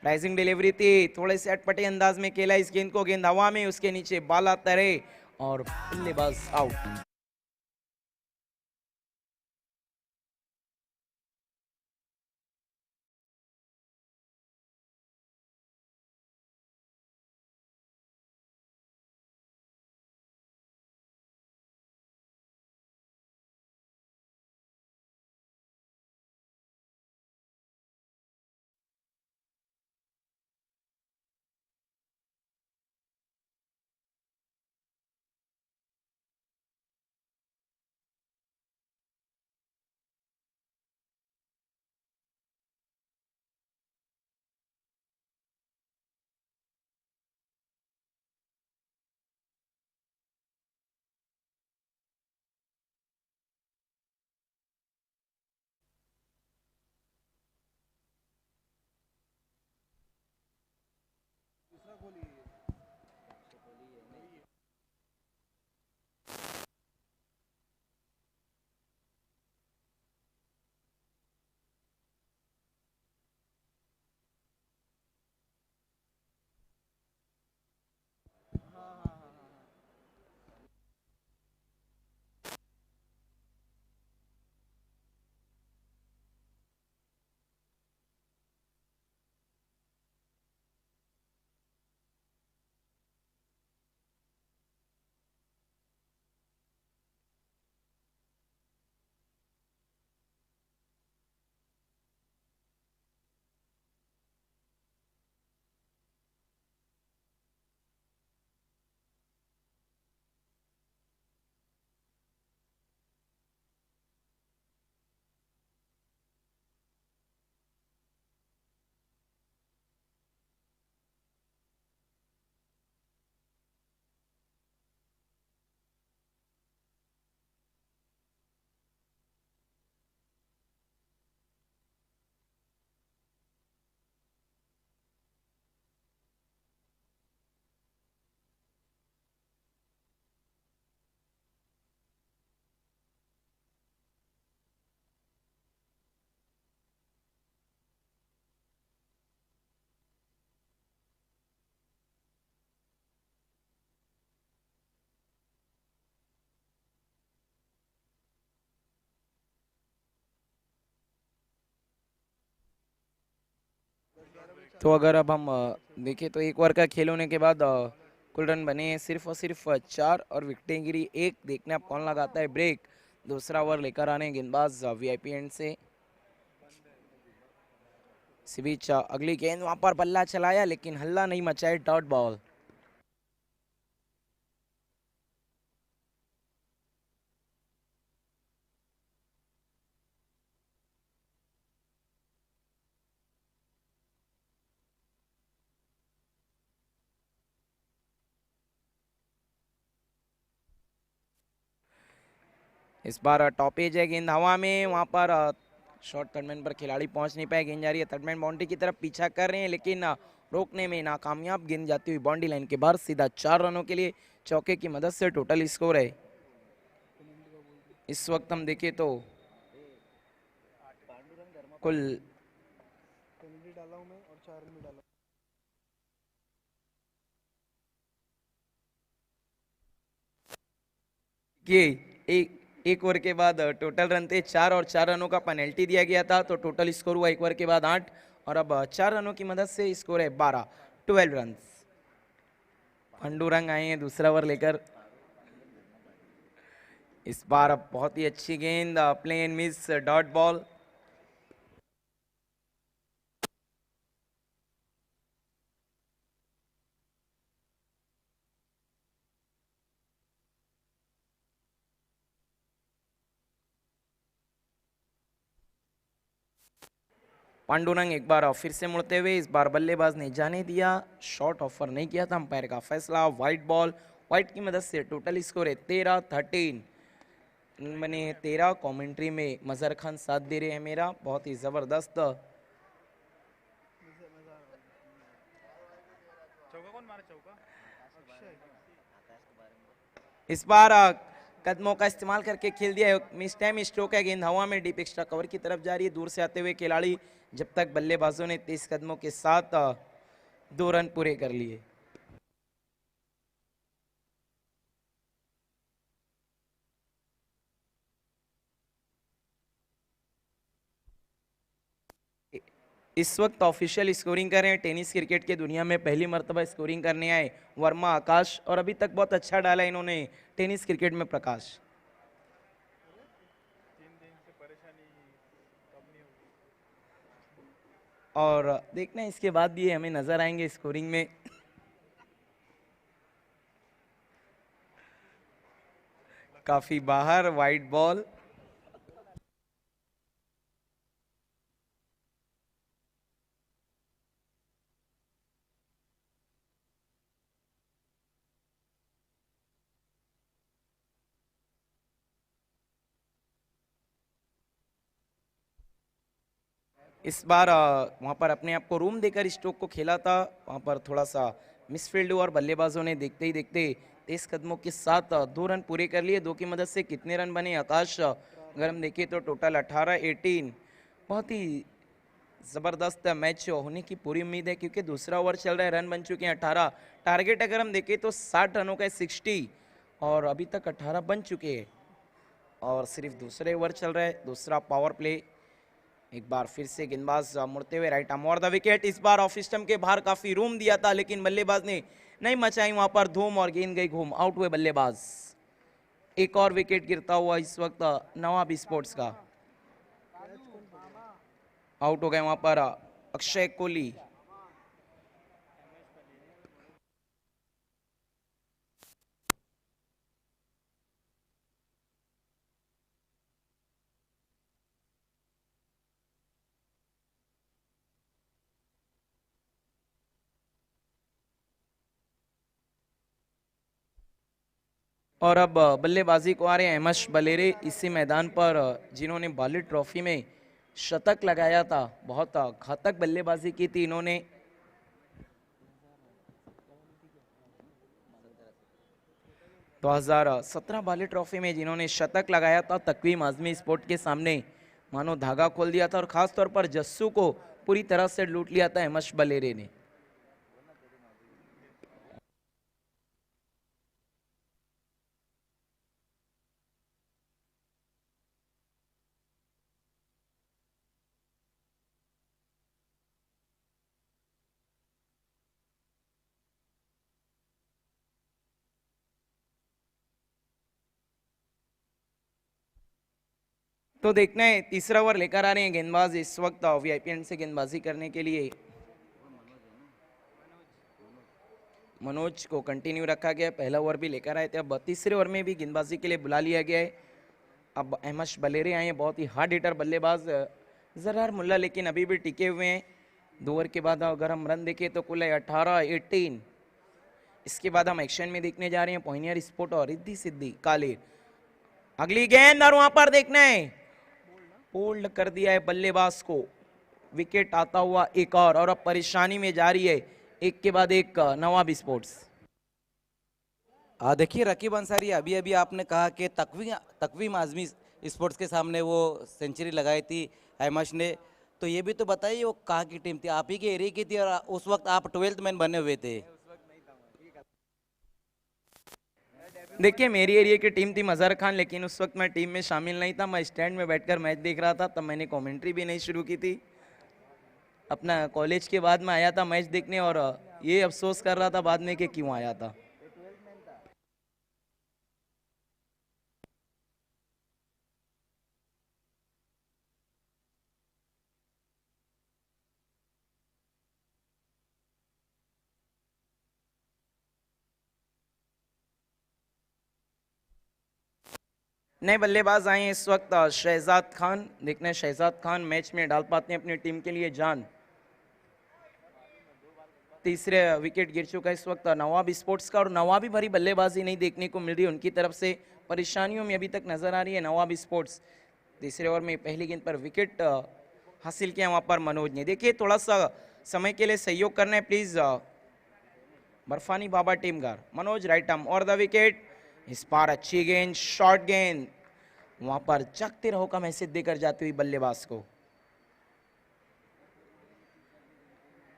राइजिंग डिलीवरी थी, थोड़े से अटपटे अंदाज में खेला इस गेंद को, गेंद हवा में, उसके नीचे बाला तरे और बल्लेबाज आउट। तो अगर अब हम देखें तो एक ओवर का खेल होने के बाद कुल रन बने हैं सिर्फ और सिर्फ 4, और विकेटें गिरी एक। देखने अब कौन लगाता है ब्रेक। दूसरा ओवर लेकर आने गेंदबाज वीआईपी एंड से। इसी बीच अगली गेंद, वहां पर बल्ला चलाया लेकिन हल्ला नहीं मचाए, डॉट बॉल। इस बार टॉप एज है, गेंद हवा में, वहां पर शॉर्ट थर्डमैन पर खिलाड़ी पहुंच नहीं पाए। गेंद जा रही है थर्डमैन बाउंड्री की तरफ, पीछा कर रहे हैं लेकिन रोकने में नाकामयाब। गेंद जाती हुई बाउंड्री लाइन के बाहर, सीधा 4 रनों के लिए चौके की मदद से टोटल स्कोर है इस वक्त हम देखें तो कुल ये एक ओवर के बाद टोटल रन थे 4, और 4 रनों का पेनल्टी दिया गया था, तो टोटल स्कोर हुआ एक ओवर के बाद 8, और अब 4 रनों की मदद से स्कोर है 12, 12 रन। पंडुरंग आए हैं दूसरा ओवर लेकर। इस बार अब बहुत ही अच्छी गेंद, plain miss, dot ball. Pandurang एक बार फिर से मुड़ते हुए, इस बार बल्लेबाज ने जाने दिया, शॉट ऑफर नहीं किया था, अंपायर का फैसला, वाइट बॉल। वाइट की मदद से टोटल स्कोर है 13-13। मैंने 13 कमेंट्री में मजहर खान साथ दे रहे हैं मेरा, बहुत ही जबरदस्त। इस बार कदमों का इस्तेमाल करके खेल दिया, मिस टाइम स्ट्रोक है, गेंद हवा में डीप एक्स्ट्रा कवर की तरफ जा रही है, दूर से आते हुए खिलाड़ी, जब तक बल्लेबाजों ने 30 कदमों के साथ 2 रन पूरे कर लिए। इस वक्त ऑफिशियल स्कोरिंग कर रहे हैं, टेनिस क्रिकेट के दुनिया में पहली मर्तबा स्कोरिंग करने आए वर्मा आकाश, और अभी तक बहुत अच्छा डाला इन्होंने टेनिस क्रिकेट में प्रकाश। और देखना है इसके बाद भी हमें नजर आएंगे स्कोरिंग में। काफी बाहर, वाइट बॉल। इस बार वहां पर अपने आप को रूम देकर स्ट्रोक को खेला था, वहां पर थोड़ा सा मिसफील्ड हुआ और बल्लेबाजों ने देखते ही देखते 23 कदमों के साथ 2 रन पूरे कर लिए। 2 की मदद से कितने रन बने आकाश, अगर हम देखें तो टोटल 18-18। बहुत ही ज़बरदस्त मैच होने की पूरी उम्मीद है, क्योंकि दूसरा ओवर चल रहा है, रन बन चुके हैं 18। टारगेट अगर हम देखें तो 60 रनों का है, 60, और अभी तक 18 बन चुके हैं, और सिर्फ दूसरे ओवर चल रहा है, दूसरा पावर प्ले। एक बार फिर से गेंदबाज मुड़ते हुए राइट आर्म और द विकेट। इस बार ऑफ स्टंप के बाहर काफी रूम दिया था, लेकिन बल्लेबाज ने नहीं मचाई वहां पर धूम, और गेंद गई घूम, आउट हुए बल्लेबाज। एक और विकेट गिरता हुआ इस वक्त नवाब स्पोर्ट्स का, आउट हो गए वहां पर अक्षय कोहली। और अब बल्लेबाजी को आ रहे हैं अहमद बलेरे, इसी मैदान पर जिन्होंने बाली ट्रॉफी में शतक लगाया था, बहुत घातक बल्लेबाजी की थी इन्होंने। 2017 बाली ट्रॉफी में जिन्होंने शतक लगाया था, तकवीम आजमी स्पोर्ट के सामने मानो धागा खोल दिया था, और खास तौर पर जस्सू को पूरी तरह से लूट लिया था अहमद बलेरे ने। तो देखना है, तीसरा ओवर लेकर आ रहे हैं गेंदबाज इस वक्त वीआईपी एंड से गेंदबाजी करने के लिए। मनोज को कंटिन्यू रखा गया है, पहला ओवर भी लेकर आए थे, अब तीसरे ओवर में भी गेंदबाजी के लिए बुला लिया गया है। अब अहमद बलेरे आए हैं, बहुत ही हार्ड हिटर बल्लेबाज जरार मुल्ला, लेकिन अभी भी टिके हुए हैं। 2 ओवर के बाद अगर हम रन देखें तो कुल है 18-18। इसके बाद हम एक्शन में देखने जा रहे हैं पॉइनियर स्पोर्ट और रिद्धि सिद्धि काले। अगली गेंद, और वहां पर देखना है, होल्ड कर दिया है बल्लेबाज को, विकेट आता हुआ एक और अब परेशानी में जा रही है एक के बाद एक नवाब स्पोर्ट्स।
देखिए रकीब अंसारी, अभी अभी आपने कहा कि तकवीम आजमी स्पोर्ट्स के सामने वो सेंचुरी लगाई थी अहमश ने, तो ये भी तो बताइए वो कहाँ की टीम थी, आप ही के एरिया की थी, और उस वक्त आप 12th मैन बने हुए थे।
देखिए मेरी एरिया की टीम थी मजहर खान, लेकिन उस वक्त मैं टीम में शामिल नहीं था, मैं स्टैंड में बैठकर मैच देख रहा था, तब मैंने कमेंट्री भी नहीं शुरू की थी। अपना कॉलेज के बाद में आया था मैच देखने, और ये अफसोस कर रहा था बाद में कि क्यों आया था। नए बल्लेबाज आए हैं इस वक्त शहजाद खान। देखना है शहजाद खान मैच में डाल पाते हैं अपनी टीम के लिए जान। तीसरे विकेट गिर चुका है इस वक्त नवाब स्पोर्ट्स का, और नवाबी भरी बल्लेबाजी नहीं देखने को मिल रही है उनकी तरफ से, परेशानियों में अभी तक नजर आ रही है नवाब स्पोर्ट्स। तीसरे ओवर में पहली गेंद पर विकेट हासिल किया वहां पर मनोज ने। देखिए थोड़ा सा समय के लिए सहयोग करना है प्लीज। बर्फानी बाबा टीमगार, मनोज राइट आर्म और द विकेट। इस बार अच्छी गेंद, शॉर्ट गेंद, वहां पर जगते रहो का मैसेज देकर जाती हुई बल्लेबाज को।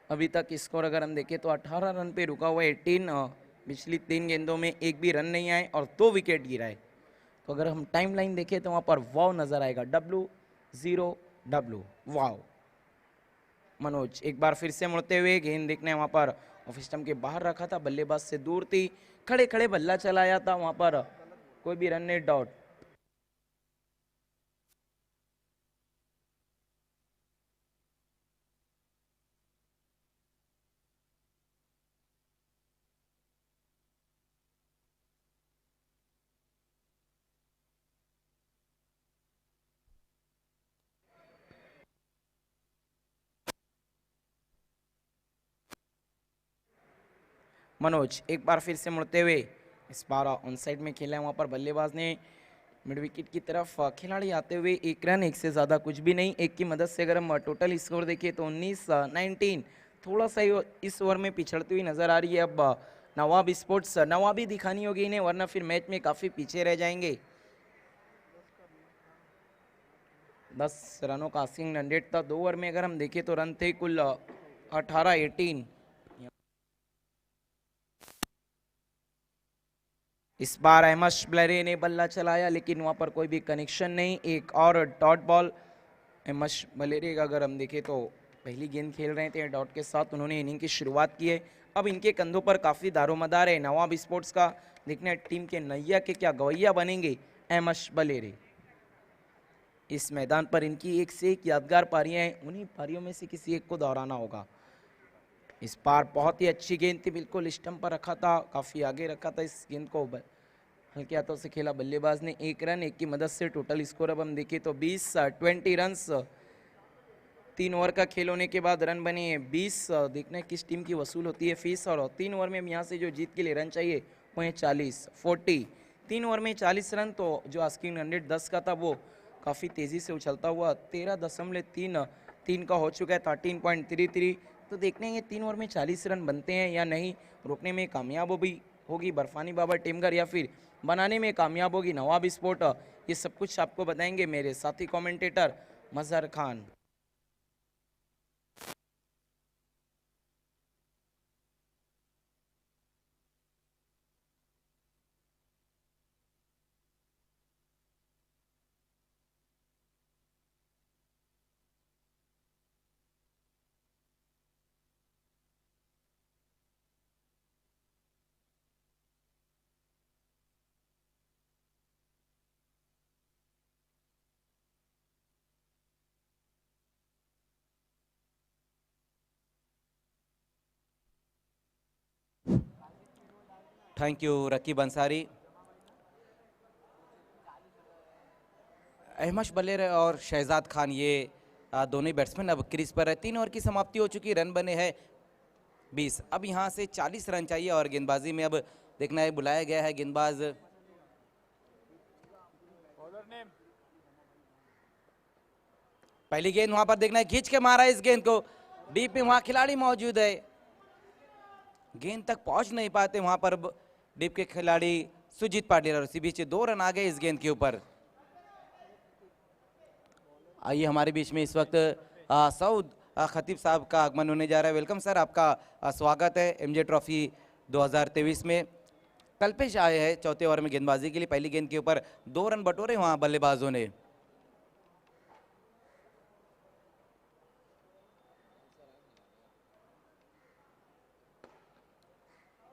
अभी तक स्कोर अगर हम देखें तो 18 रन पे रुका हुआ है 18। पिछली 3 गेंदों में एक भी रन नहीं आए और 2 विकेट गिराए। तो अगर हम टाइम लाइन देखें तो वहां पर वाव नजर आएगा, W0W वाव। मनोज एक बार फिर से मुड़ते हुए, गेंद देखने वहां पर ऑफ स्टंप के बाहर रखा था, बल्लेबाज से दूर थी, खड़े खड़े बल्ला चलाया था, वहां पर कोई भी रन नहीं, डॉट। मनोज एक बार फिर से मुड़ते हुए, इस बार ऑन साइड में खेला है वहां पर बल्लेबाज ने मिड विकेट की तरफ। खिलाड़ी आते हुए 1 रन, 1 से ज़्यादा कुछ भी नहीं। 1 की मदद से अगर हम टोटल स्कोर देखें तो 19 थोड़ा सा इस ओवर में पिछड़ती हुई नजर आ रही है। अब नवाब स्पोर्ट्स, नवाबी दिखानी होगी इन्हें, वरना फिर मैच में काफ़ी पीछे रह जाएंगे। 10 रनों का आस्किंग रन रेट था। 2 ओवर में अगर हम देखें तो रन थे कुल 18। इस बार अहमद ब्लरे ने बल्ला चलाया लेकिन वहां पर कोई भी कनेक्शन नहीं। एक और डॉट बॉल। अहमद ब्लरे का अगर हम देखें तो पहली गेंद खेल रहे थे डॉट के साथ, उन्होंने इनिंग की शुरुआत की है। अब इनके कंधों पर काफ़ी दारोमदार है नवाब स्पोर्ट्स का। देखना है टीम के नैया के क्या गवैया बनेंगे अहमद ब्लरे। इस मैदान पर इनकी एक से एक यादगार पारियां हैं, उन्हीं पारियों में से किसी एक को दोहराना होगा। इस बार बहुत ही अच्छी गेंद थी, बिल्कुल स्टंप पर रखा था, काफ़ी आगे रखा था इस गेंद को, हल्के हाथों से खेला बल्लेबाज ने। 1 रन, 1 की मदद से टोटल स्कोर अब हम देखें तो 20 रन्स। 3 ओवर का खेल होने के बाद रन बने 20। देखना है किस टीम की वसूल होती है फीस, और 3 ओवर में यहाँ से जो जीत के लिए रन चाहिए वो है 40। 3 ओवर में 40 रन, तो जो आस्किंग रन रेट 10 का था वो काफ़ी तेज़ी से उछलता हुआ 13.33 का हो चुका है, 13.33। तो देखने ये 3 ओवर में 40 रन बनते हैं या नहीं, रोकने में कामयाब होगी बर्फानी बाबा टीमगर या फिर बनाने में कामयाब होगी नवाब स्पोर्ट। ये सब कुछ आपको बताएंगे मेरे साथी commentator Mazhar Khan.
Thank you Raqib Ansari. Ahmed बलेर और शहजाद खान ये दोनों ही बैट्समैन अब क्रीज पर है। 3 ओवर की समाप्ति हो चुकी, रन बने हैं 20। अब यहाँ से 40 रन चाहिए और गेंदबाजी में अब देखना है बुलाया गया है गेंदबाज। पहली गेंद वहां पर देखना है, खींच के मारा इस गेंद को, डीप में वहां खिलाड़ी मौजूद है, गेंद तक पहुंच नहीं पाते वहां पर डीप के खिलाड़ी सुजीत पाटिल, और इसी बीच 2 रन आ गए इस गेंद के ऊपर। आइए हमारे बीच में इस वक्त सऊद खतीब साहब का आगमन होने जा रहा है। वेलकम सर, आपका स्वागत है एमजे ट्रॉफी 2023 में। कल्पेश आए हैं चौथे ओवर में गेंदबाजी के लिए। पहली गेंद के ऊपर 2 रन बटोरे वहां बल्लेबाजों ने।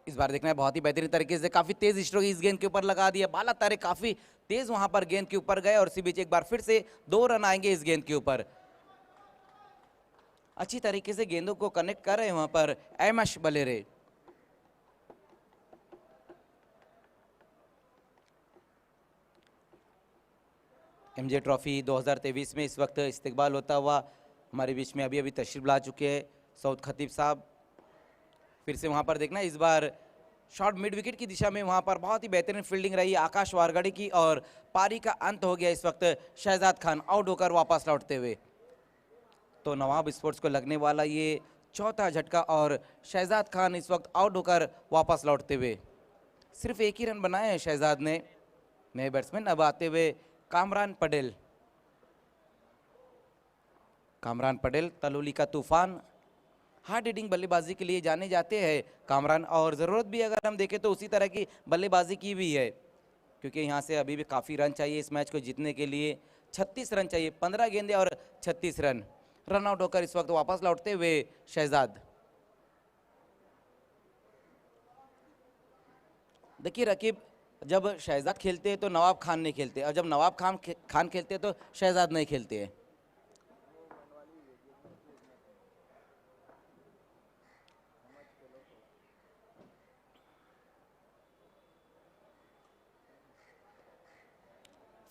इस बार देखना है बहुत ही बेहतरीन तरीके से काफी तेज स्ट्रोक इस गेंद के ऊपर लगा दिया, बाला तारे काफी तेज वहां पर गेंद के ऊपर गए, और इसी बीच एक बार फिर से 2 रन आएंगे इस गेंद के ऊपर। अच्छी तरीके से गेंदों को कनेक्ट कर रहे हैं वहां पर अहमद बलेरे। एमजे ट्रॉफी 2023 में इस वक्त इस्तकबाल होता हुआ हमारे बीच में अभी अभी तशरीफ ला चुके हैं सऊद खतीब साहब। फिर से वहाँ पर देखना इस बार शॉर्ट मिड विकेट की दिशा में वहाँ पर बहुत ही बेहतरीन फील्डिंग रही आकाश वारगड़ी की और पारी का अंत हो गया इस वक्त शहजाद खान आउट होकर वापस लौटते हुए। तो नवाब स्पोर्ट्स को लगने वाला ये चौथा झटका और शहजाद खान इस वक्त आउट होकर वापस लौटते हुए। सिर्फ एक ही रन बनाए हैं शहजाद ने। नए बैट्समैन अब आते हुए कामरान पटेल। कामरान पटेल तलोली का तूफान हार्ड हिटिंग बल्लेबाजी के लिए जाने जाते हैं कामरान, और ज़रूरत भी अगर हम देखें तो उसी तरह की बल्लेबाजी की भी है, क्योंकि यहाँ से अभी भी काफ़ी रन चाहिए इस मैच को जीतने के लिए। 36 रन चाहिए, 15 गेंदें और 36 रन। रन आउट होकर इस वक्त वापस लौटते हुए शहजाद। देखिए रकीब, जब शहजाद खेलते हैं तो नवाब खान नहीं खेलते, और जब नवाब खान खेलते हैं तो शहजाद नहीं खेलते हैं।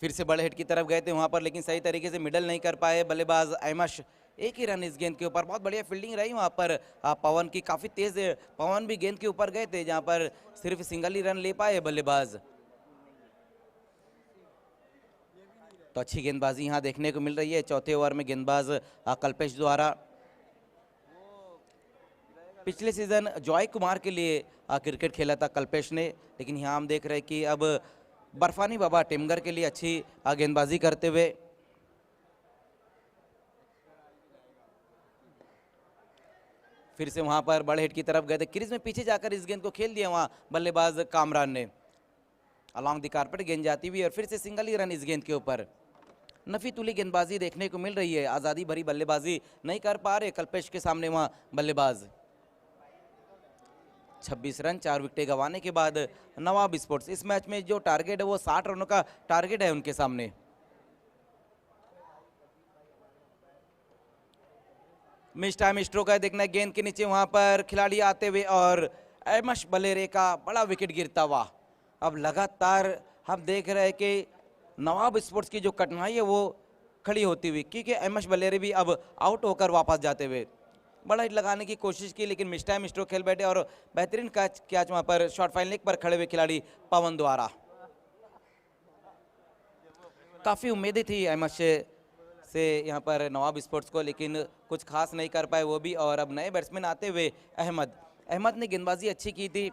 फिर से बड़े हिट की तरफ गए थे वहां पर, लेकिन सही तरीके से मिडल नहीं कर पाए बल्लेबाज अहमश। एक ही रन इस गेंद के ऊपर। बहुत बढ़िया फील्डिंग रही वहां पर पवन की, काफी तेज पवन भी गेंद के ऊपर गए थे, जहां पर सिर्फ सिंगल ही रन ले पाए बल्लेबाज। तो अच्छी गेंदबाजी यहां देखने को मिल रही है चौथे ओवर में गेंदबाज कल्पेश द्वारा। पिछले सीजन जॉय कुमार के लिए क्रिकेट खेला था कल्पेश ने, लेकिन यहाँ हम देख रहे हैं कि अब बर्फानी बाबा टिमगर के लिए अच्छी गेंदबाजी करते हुए। फिर से वहां पर बड़े हिट की तरफ गए थे, क्रीज में पीछे जाकर इस गेंद को खेल दिया वहां बल्लेबाज कामरान ने। अलॉन्ग द कारपेट गेंद जाती हुई और फिर से सिंगल ही रन इस गेंद के ऊपर। नफी तुली गेंदबाजी देखने को मिल रही है, आज़ादी भरी बल्लेबाजी नहीं कर पा रहे कल्पेश के सामने वहां बल्लेबाज। 26 रन 4 विकेटें गंवाने के बाद नवाब स्पोर्ट्स इस मैच में जो टारगेट है वो 60 रनों का टारगेट है उनके सामने। मिस टाइम स्ट्रोक है, देखना गेंद के नीचे वहां पर खिलाड़ी आते हुए और एमश बलेरे का बड़ा विकेट गिरता हुआ। अब लगातार हम देख रहे हैं कि नवाब स्पोर्ट्स की जो कठिनाई है वो खड़ी होती हुई, क्योंकि एमश बलेरे भी अब आउट होकर वापस जाते हुए। बड़ा हिट लगाने की कोशिश की, लेकिन मिस टाइम स्ट्रोक खेल बैठे और बेहतरीन कैच वहां पर शॉर्ट फाइन लेग पर खड़े हुए खिलाड़ी पवन द्वारा। काफी उम्मीदें थी एमश से यहाँ पर नवाब स्पोर्ट्स को, लेकिन कुछ खास नहीं कर पाए वो भी। और अब नए बैट्समैन आते हुए अहमद ने गेंदबाजी अच्छी की थी।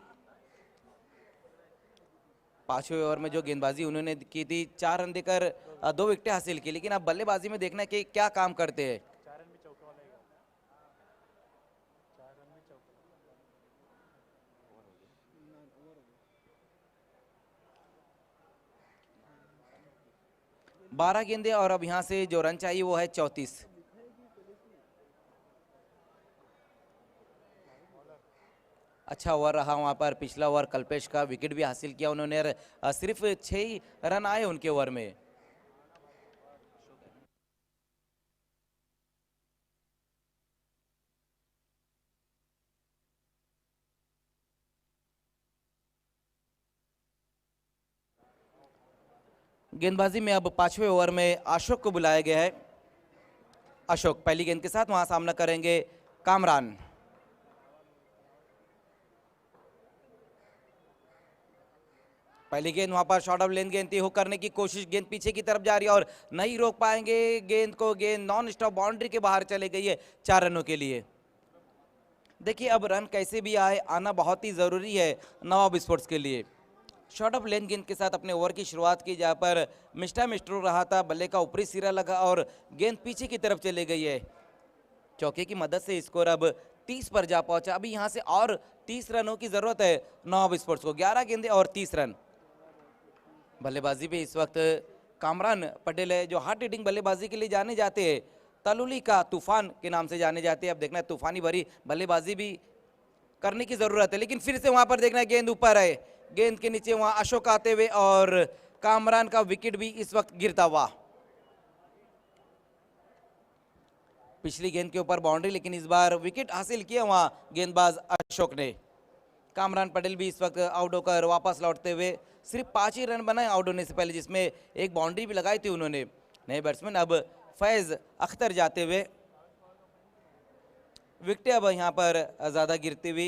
5वें ओवर में जो गेंदबाजी उन्होंने की थी, 4 रन देकर 2 विकेटें हासिल की, लेकिन अब बल्लेबाजी में देखना कि क्या काम करते हैं। बारह गेंदे और अब यहां से जो रन चाहिए वो है 34। अच्छा ओवर रहा वहां पर पिछला ओवर कल्पेश का, विकेट भी हासिल किया उन्होंने। सिर्फ 6 ही रन आए उनके ओवर में। गेंदबाजी में अब 5वें ओवर में अशोक को बुलाया गया है। अशोक पहली गेंद के साथ वहां सामना करेंगे कामरान। पहली गेंद वहां पर शॉर्ट ऑफ लेन गेंद थी, हुक करने की कोशिश, गेंद पीछे की तरफ जा रही है और नहीं रोक पाएंगे गेंद को। गेंद नॉन स्टॉप बाउंड्री के बाहर चले गई है 4 रनों के लिए। देखिए अब रन कैसे भी आए, आना बहुत ही जरूरी है नवाब स्पोर्ट्स के लिए। शॉर्ट ऑफ लेन गेंद के साथ अपने ओवर की शुरुआत की, जहां पर मिस्टा मिस्ट्रो रहा था, बल्ले का ऊपरी सिरा लगा और गेंद पीछे की तरफ चली गई है। चौके की मदद से स्कोर अब 30 पर जा पहुंचा। अभी यहां से और 30 रनों की जरूरत है नवाब स्पोर्ट्स को। 11 गेंदे और 30 रन। बल्लेबाजी भी इस वक्त कामरान पटेल है, जो हार्ड हिटिंग बल्लेबाजी के लिए जाने जाते हैं, तलुली का तूफान के नाम से जाने जाते हैं। अब देखना तूफानी भरी बल्लेबाजी भी करने की जरूरत है, लेकिन फिर से वहां पर देखना गेंद ऊपर है, गेंद के नीचे वहां अशोक आते हुए और कामरान का विकेट भी इस वक्त गिरता हुआ। पिछली गेंद के ऊपर बाउंड्री, लेकिन इस बार विकेट हासिल किया वहां गेंदबाज अशोक ने। कामरान पटेल भी इस वक्त आउट होकर वापस लौटते हुए। सिर्फ 5 ही रन बनाए आउट होने से पहले, जिसमें एक बाउंड्री भी लगाई थी उन्होंने। नए बैट्समैन अब फैज अख्तर जाते हुए, विकेटें अब यहाँ पर ज्यादा गिरती हुई।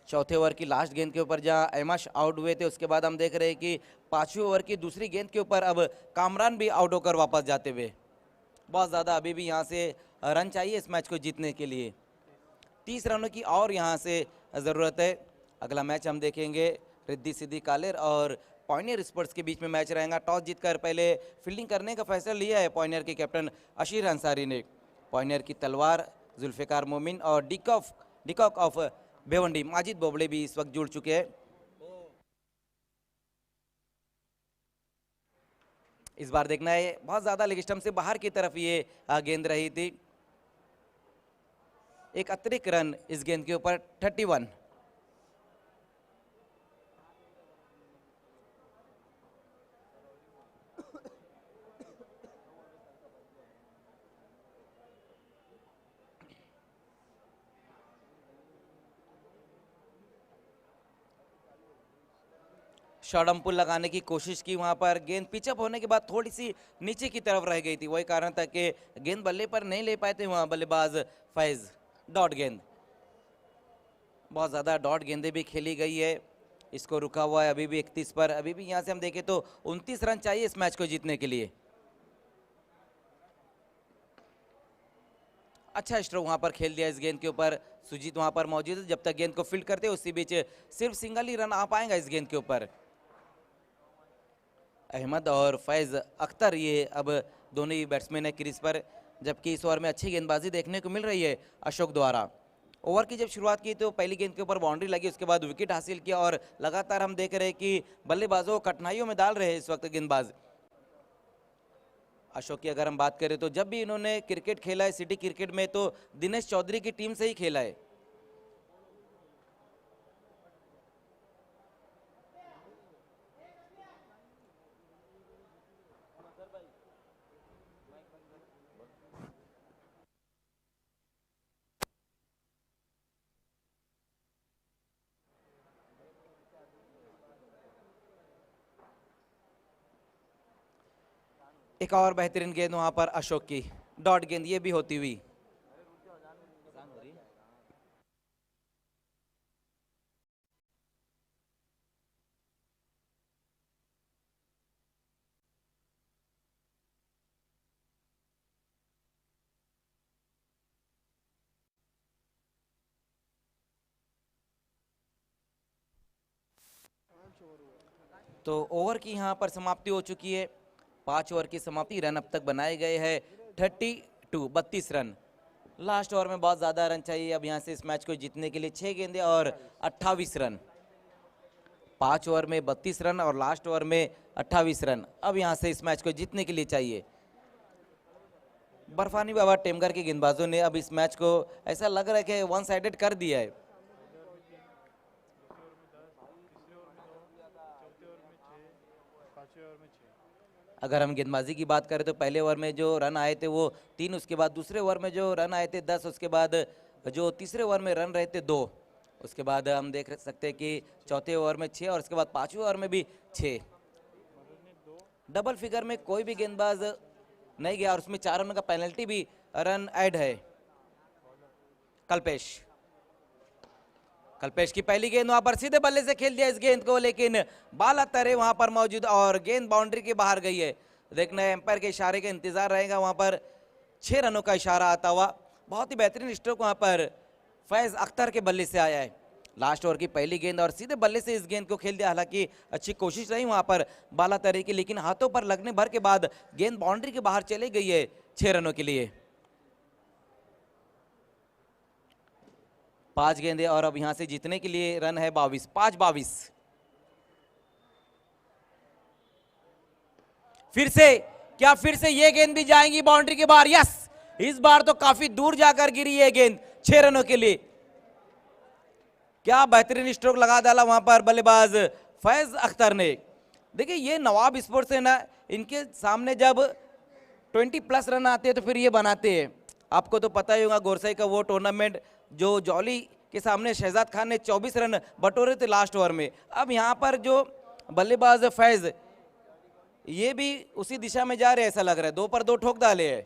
चौथे ओवर की लास्ट गेंद के ऊपर जहां अहमश आउट हुए थे, उसके बाद हम देख रहे हैं कि पांचवें ओवर की दूसरी गेंद के ऊपर अब कामरान भी आउट होकर वापस जाते हुए। बहुत ज़्यादा अभी भी यहां से रन चाहिए इस मैच को जीतने के लिए, 30 रनों की और यहां से ज़रूरत है। अगला मैच हम देखेंगे रिद्धि सिद्धि कालेर और पॉइनियर स्पोर्ट्स के बीच में मैच रहेगा। टॉस जीतकर पहले फील्डिंग करने का फैसला लिया है पॉइनियर के कैप्टन अशीर अंसारी ने। पॉइनियर की तलवार जुल्फिकार मोमिन और डिकॉक ऑफ भिवंडी माजिद बोबड़े भी इस वक्त जुड़ चुके हैं। इस बार देखना है, बहुत ज्यादा लेग स्टंप से बाहर की तरफ ये गेंद रही थी। एक अतिरिक्त रन इस गेंद के ऊपर 31। शॉर्ट पुल लगाने की कोशिश की, वहां पर गेंद पिचअप होने के बाद थोड़ी सी नीचे की तरफ रह गई थी, वही कारण था कि गेंद बल्ले पर नहीं ले पाए थे वहां बल्लेबाज फैज। डॉट गेंद, बहुत ज्यादा डॉट गेंदें भी खेली गई है, इसको रुका हुआ है अभी भी 31 पर। अभी भी यहां से हम देखें तो 29 रन चाहिए इस मैच को जीतने के लिए। अच्छा स्ट्रोक वहां पर खेल दिया इस गेंद के ऊपर, सुजीत वहां पर मौजूद है। जब तक गेंद को फील्ड करते उसी बीच सिर्फ सिंगल ही रन आ पाएगा इस गेंद के ऊपर। अहमद और फैज अख्तर ये अब दोनों ही बैट्समैन है क्रीज पर, जबकि इस ओवर में अच्छी गेंदबाजी देखने को मिल रही है अशोक द्वारा। ओवर की जब शुरुआत की तो पहली गेंद के ऊपर बाउंड्री लगी, उसके बाद विकेट हासिल किया और लगातार हम देख रहे हैं कि बल्लेबाजों को कठिनाइयों में डाल रहे हैं इस वक्त गेंदबाज। अशोक की अगर हम बात करें तो जब भी इन्होंने क्रिकेट खेला है सिटी क्रिकेट में तो दिनेश चौधरी की टीम से ही खेला है। एक और बेहतरीन गेंद वहां पर अशोक की, डॉट गेंद ये भी होती हुई। तो ओवर की यहां पर समाप्ति हो चुकी है, 5 ओवर की समाप्ति। रन अब तक बनाए गए हैं 32 रन। लास्ट ओवर में बहुत ज्यादा रन चाहिए अब यहां से इस मैच को जीतने के लिए, 6 गेंदें और 28 रन। 5 ओवर में 32 रन और लास्ट ओवर में 28 रन अब यहां से इस मैच को जीतने के लिए चाहिए। बर्फानी बाबा टेमघर के गेंदबाजों ने अब इस मैच को ऐसा लग रहा है कि वन साइडेड कर दिया है। अगर हम गेंदबाजी की बात करें तो पहले ओवर में जो रन आए थे वो 3, उसके बाद दूसरे ओवर में जो रन आए थे 10, उसके बाद जो तीसरे ओवर में रन रहे थे 2, उसके बाद हम देख सकते हैं कि चौथे ओवर में 6 और उसके बाद 5वें ओवर में भी 6। डबल फिगर में कोई भी गेंदबाज नहीं गया और उसमें 4 रन का पेनल्टी भी रन ऐड है। कल्पेश की पहली गेंद वहां पर सीधे बल्ले से खेल दिया इस गेंद को, लेकिन बाला तरे वहां पर मौजूद और गेंद बाउंड्री के बाहर गई है। देखना है एम्पायर के इशारे का इंतजार रहेगा, वहां पर 6 रनों का इशारा आता हुआ। बहुत ही बेहतरीन स्ट्रोक वहां पर फैज अख्तर के बल्ले से आया है। लास्ट ओवर की पहली गेंद और सीधे बल्ले से इस गेंद को खेल दिया, हालांकि अच्छी कोशिश रही वहां पर बाला तरे की, लेकिन हाथों पर लगने भर के बाद गेंद बाउंड्री के बाहर चली गई है 6 रनों के लिए। 5 गेंदें और अब यहां से जीतने के लिए रन है 22, 5-22। फिर से ये गेंद भी जाएंगी बाउंड्री के बाहर। यस, इस बार तो काफी दूर जाकर गिरी ये गेंद 6 रनों के लिए। क्या बेहतरीन स्ट्रोक लगा डाला वहां पर बल्लेबाज फैज अख्तर ने। देखिए ये नवाब स्पोर्ट्स है ना, इनके सामने जब 20+ रन आते हैं तो फिर ये बनाते हैं। आपको तो पता ही होगा गोरसाई का वो टूर्नामेंट जो जॉली के सामने शहजाद खान ने 24 रन बटोरे थे लास्ट ओवर में। अब यहाँ पर जो बल्लेबाज फैज ये भी उसी दिशा में जा रहे हैं, ऐसा लग रहा है। 2 पर 2 ठोक डाले हैं।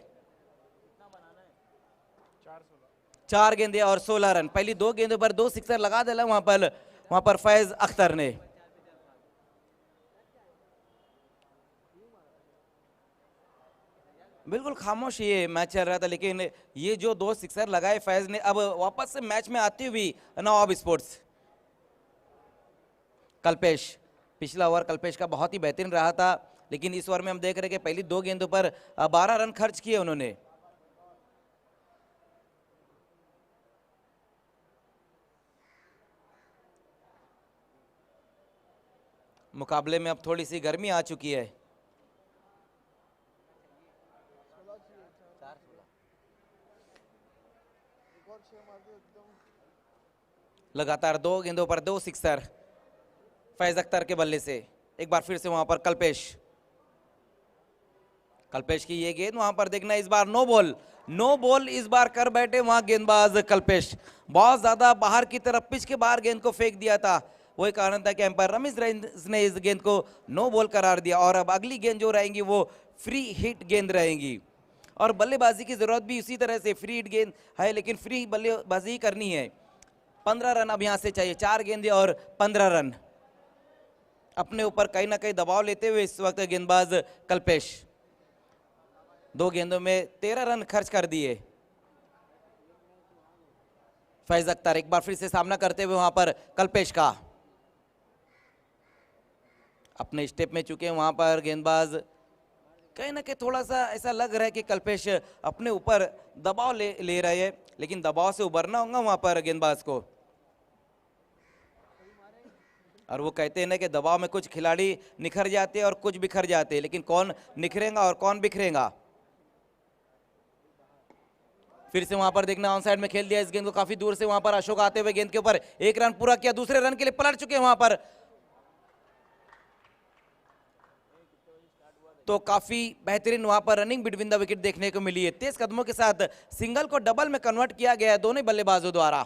4 गेंदे और 16 रन। पहली 2 गेंदों पर 2 सिक्सर लगा दिला वहां पर फैज अख्तर ने। बिल्कुल खामोश ये मैच चल रहा था, लेकिन ये जो 2 सिक्सर लगाए फैज ने, अब वापस से मैच में आती हुई नवाब स्पोर्ट्स। कल्पेश, पिछला ओवर कल्पेश का बहुत ही बेहतरीन रहा था, लेकिन इस ओवर में हम देख रहे हैं कि पहली 2 गेंदों पर 12 रन खर्च किए उन्होंने। मुकाबले में अब थोड़ी सी गर्मी आ चुकी है। लगातार 2 गेंदों पर 2 सिक्सर फैज अख्तर के बल्ले से। एक बार फिर से वहां पर कल्पेश की ये गेंद वहां पर देखना, इस बार नो बॉल इस बार कर बैठे वहां गेंदबाज कल्पेश। बहुत ज्यादा बाहर की तरफ पिच के बाहर गेंद को फेंक दिया था, वही कारण था कि एम्पायर रमेश रईस ने इस गेंद को नो बॉल करार दिया। और अब अगली गेंद जो रहेंगी वो फ्री हिट गेंद रहेंगी, और बल्लेबाजी की जरूरत भी उसी तरह से फ्री हिट गेंद है, लेकिन फ्री बल्लेबाजी करनी है। 15 रन अब यहां से चाहिए। 4 गेंदे और 15 रन। अपने ऊपर कहीं ना कहीं दबाव लेते हुए इस वक्त गेंदबाज कल्पेश 2 गेंदों में 13 रन खर्च कर दिए। फैज अख्तर एक बार फिर से सामना करते हुए वहां पर कल्पेश का अपने स्टेप में चुके हैं वहां पर गेंदबाज। कहीं ना कहीं थोड़ा सा ऐसा लग रहा है कि कल्पेश अपने ऊपर दबाव ले रहे हैं, लेकिन दबाव से उबरना होगा वहां पर गेंदबाज को। और वो कहते हैं ना कि दबाव में कुछ खिलाड़ी निखर जाते हैं और कुछ बिखर जाते हैं, लेकिन कौन निखरेगा और कौन बिखरेगा। फिर से वहां पर देखना, ऑन साइड में खेल दिया इस गेंद को काफी दूर से। वहां पर अशोक आते हुए गेंद के ऊपर 1 रन पूरा किया। दूसरे रन के लिए पलट चुके हैं वहां पर, तो काफी बेहतरीन वहां पर रनिंग बिटवीन द विकेट देखने को मिली है। तेज कदमों के साथ सिंगल को डबल में कन्वर्ट किया गया है दोनों बल्लेबाजों द्वारा।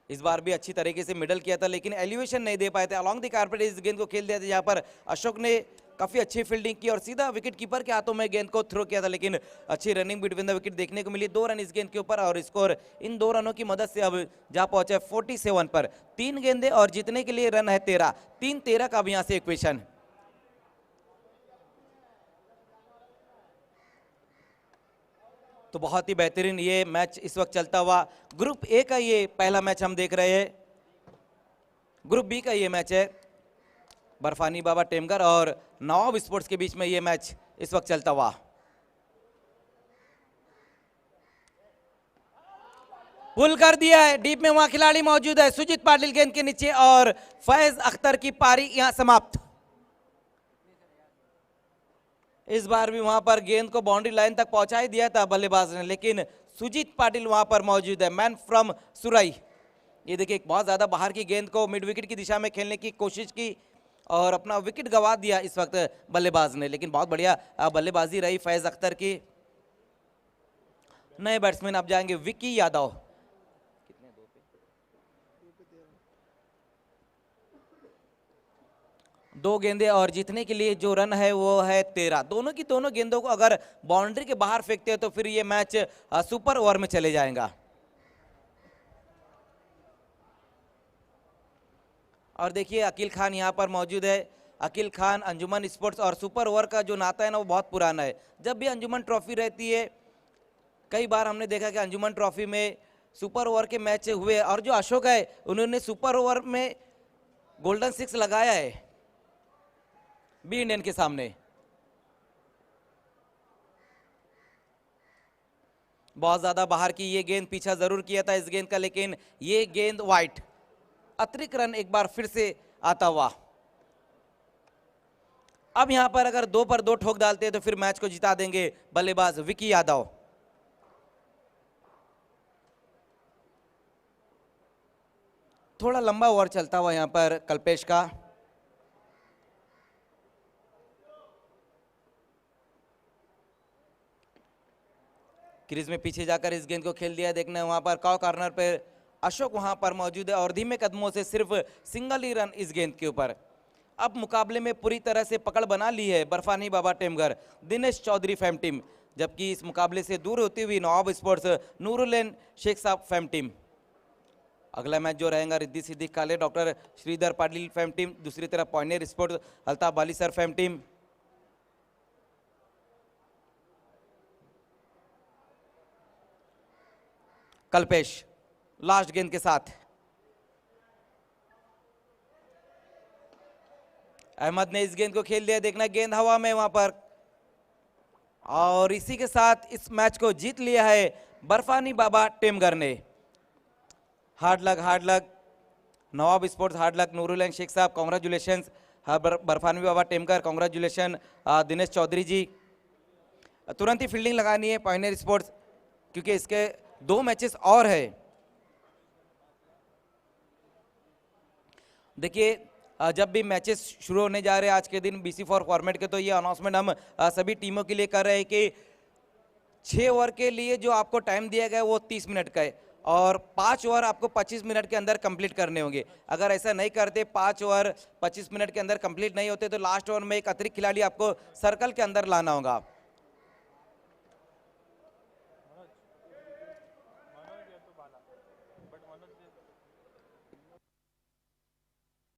इस बार भी अच्छी तरीके से मिडल किया था, लेकिन एलिवेशन नहीं दे पाए थे। अलोंग द कारपेट इस गेंद को खेल दिया था, जहां पर अशोक ने काफी अच्छी फील्डिंग की और सीधा विकेट कीपर के हाथों में गेंद को थ्रो किया था, लेकिन अच्छी रनिंग बिटवीन द विकेट देखने को मिली। 2 रन इस गेंद के ऊपर, और स्कोर इन 2 रनों की मदद से अब जा पहुंचा 47 पर। 3 गेंदे और जीतने के लिए रन है 13। 3-13 का अब यहां से इक्वेशन। तो बहुत ही बेहतरीन ये मैच इस वक्त चलता हुआ। ग्रुप ए का ये पहला मैच हम देख रहे हैं। ग्रुप बी का ये मैच है। बर्फानी बाबा टेमघर और नवाब स्पोर्ट्स के बीच में ये मैच इस वक्त चलता हुआ। पुल कर दिया है, डीप में वहां खिलाड़ी मौजूद है। सुजीत पाटिल गेंद के नीचे, और फैज अख्तर की पारी यहां समाप्त। इस बार भी वहां पर गेंद को बाउंड्री लाइन तक पहुंचा ही दिया था बल्लेबाज ने, लेकिन सुजीत पाटिल वहां पर मौजूद है, मैन फ्रॉम सुराई। ये देखिए बहुत ज्यादा बाहर की गेंद को मिड विकेट की दिशा में खेलने की कोशिश की और अपना विकेट गंवा दिया इस वक्त बल्लेबाज ने, लेकिन बहुत बढ़िया बल्लेबाजी रही फैज अख्तर की। नए बैट्समैन अब जाएंगे विकी यादव। 2 गेंदे और जीतने के लिए जो रन है वो है 13। दोनों की दोनों गेंदों को अगर बाउंड्री के बाहर फेंकते हैं तो फिर ये मैच सुपर ओवर में चले जाएगा। और देखिए अकील खान यहाँ पर मौजूद है। अकील खान, अंजुमन स्पोर्ट्स और सुपर ओवर का जो नाता है ना वो बहुत पुराना है। जब भी अंजुमन ट्रॉफी रहती है, कई बार हमने देखा कि अंजुमन ट्रॉफी में सुपर ओवर के मैच हुए, और जो अशोक है उन्होंने सुपर ओवर में गोल्डन 6 लगाया है बी इंडियन के सामने। बहुत ज्यादा बाहर की ये गेंद, पीछा जरूर किया था इस गेंद का, लेकिन ये गेंद वाइट। अतिरिक्त रन एक बार फिर से आता हुआ। अब यहां पर अगर 2 पर 2 ठोक डालते हैं तो फिर मैच को जिता देंगे बल्लेबाज विकी यादव। थोड़ा लंबा ओवर चलता हुआ यहां पर कल्पेश का। क्रीज में पीछे जाकर इस गेंद को खेल दिया। देखना है वहां पर कॉर्नर पे अशोक वहां पर मौजूद है और धीमे कदमों से सिर्फ सिंगल ही रन इस गेंद के ऊपर। अब मुकाबले में पूरी तरह से पकड़ बना ली है बर्फानी बाबा टेमघर दिनेश चौधरी फैम टीम, जबकि इस मुकाबले से दूर होती हुई नवाब स्पोर्ट्स नूरुल्लैन शेख साहब फैम टीम। अगला मैच जो रहेगा Riddhi Siddhi Kale doctor Shridhar Patil fam team, दूसरी तरफ pioneer sports Altaf Bali sir fam team. Kalpesh last गेंद के साथ, अहमद ने इस गेंद को खेल दिया, देखना गेंद हवा में वहां पर, और इसी के साथ इस मैच को जीत लिया है बर्फानी बाबा टेमघर ने। हार्ड लक नवाब स्पोर्ट्स, हार्ड लक नूरुल्लैन शेख साहब, कॉन्ग्रेचुलेशन बर्फानी बाबा टेमघर, कॉन्ग्रेचुलेशन दिनेश चौधरी जी। तुरंत ही फील्डिंग लगानी है पॉइनियर स्पोर्ट्स, क्योंकि इसके 2 मैचेस और है। देखिए जब भी मैचेस शुरू होने जा रहे हैं आज के दिन BC4 फॉर्मेट के, तो ये अनाउंसमेंट हम सभी टीमों के लिए कर रहे हैं कि 6 ओवर के लिए जो आपको टाइम दिया गया है वो 30 मिनट का है, और 5 ओवर आपको 25 मिनट के अंदर कंप्लीट करने होंगे। अगर ऐसा नहीं करते, 5 ओवर 25 मिनट के अंदर कंप्लीट नहीं होते, तो लास्ट ओवर में एक अतिरिक्त खिलाड़ी आपको सर्कल के अंदर लाना होगा।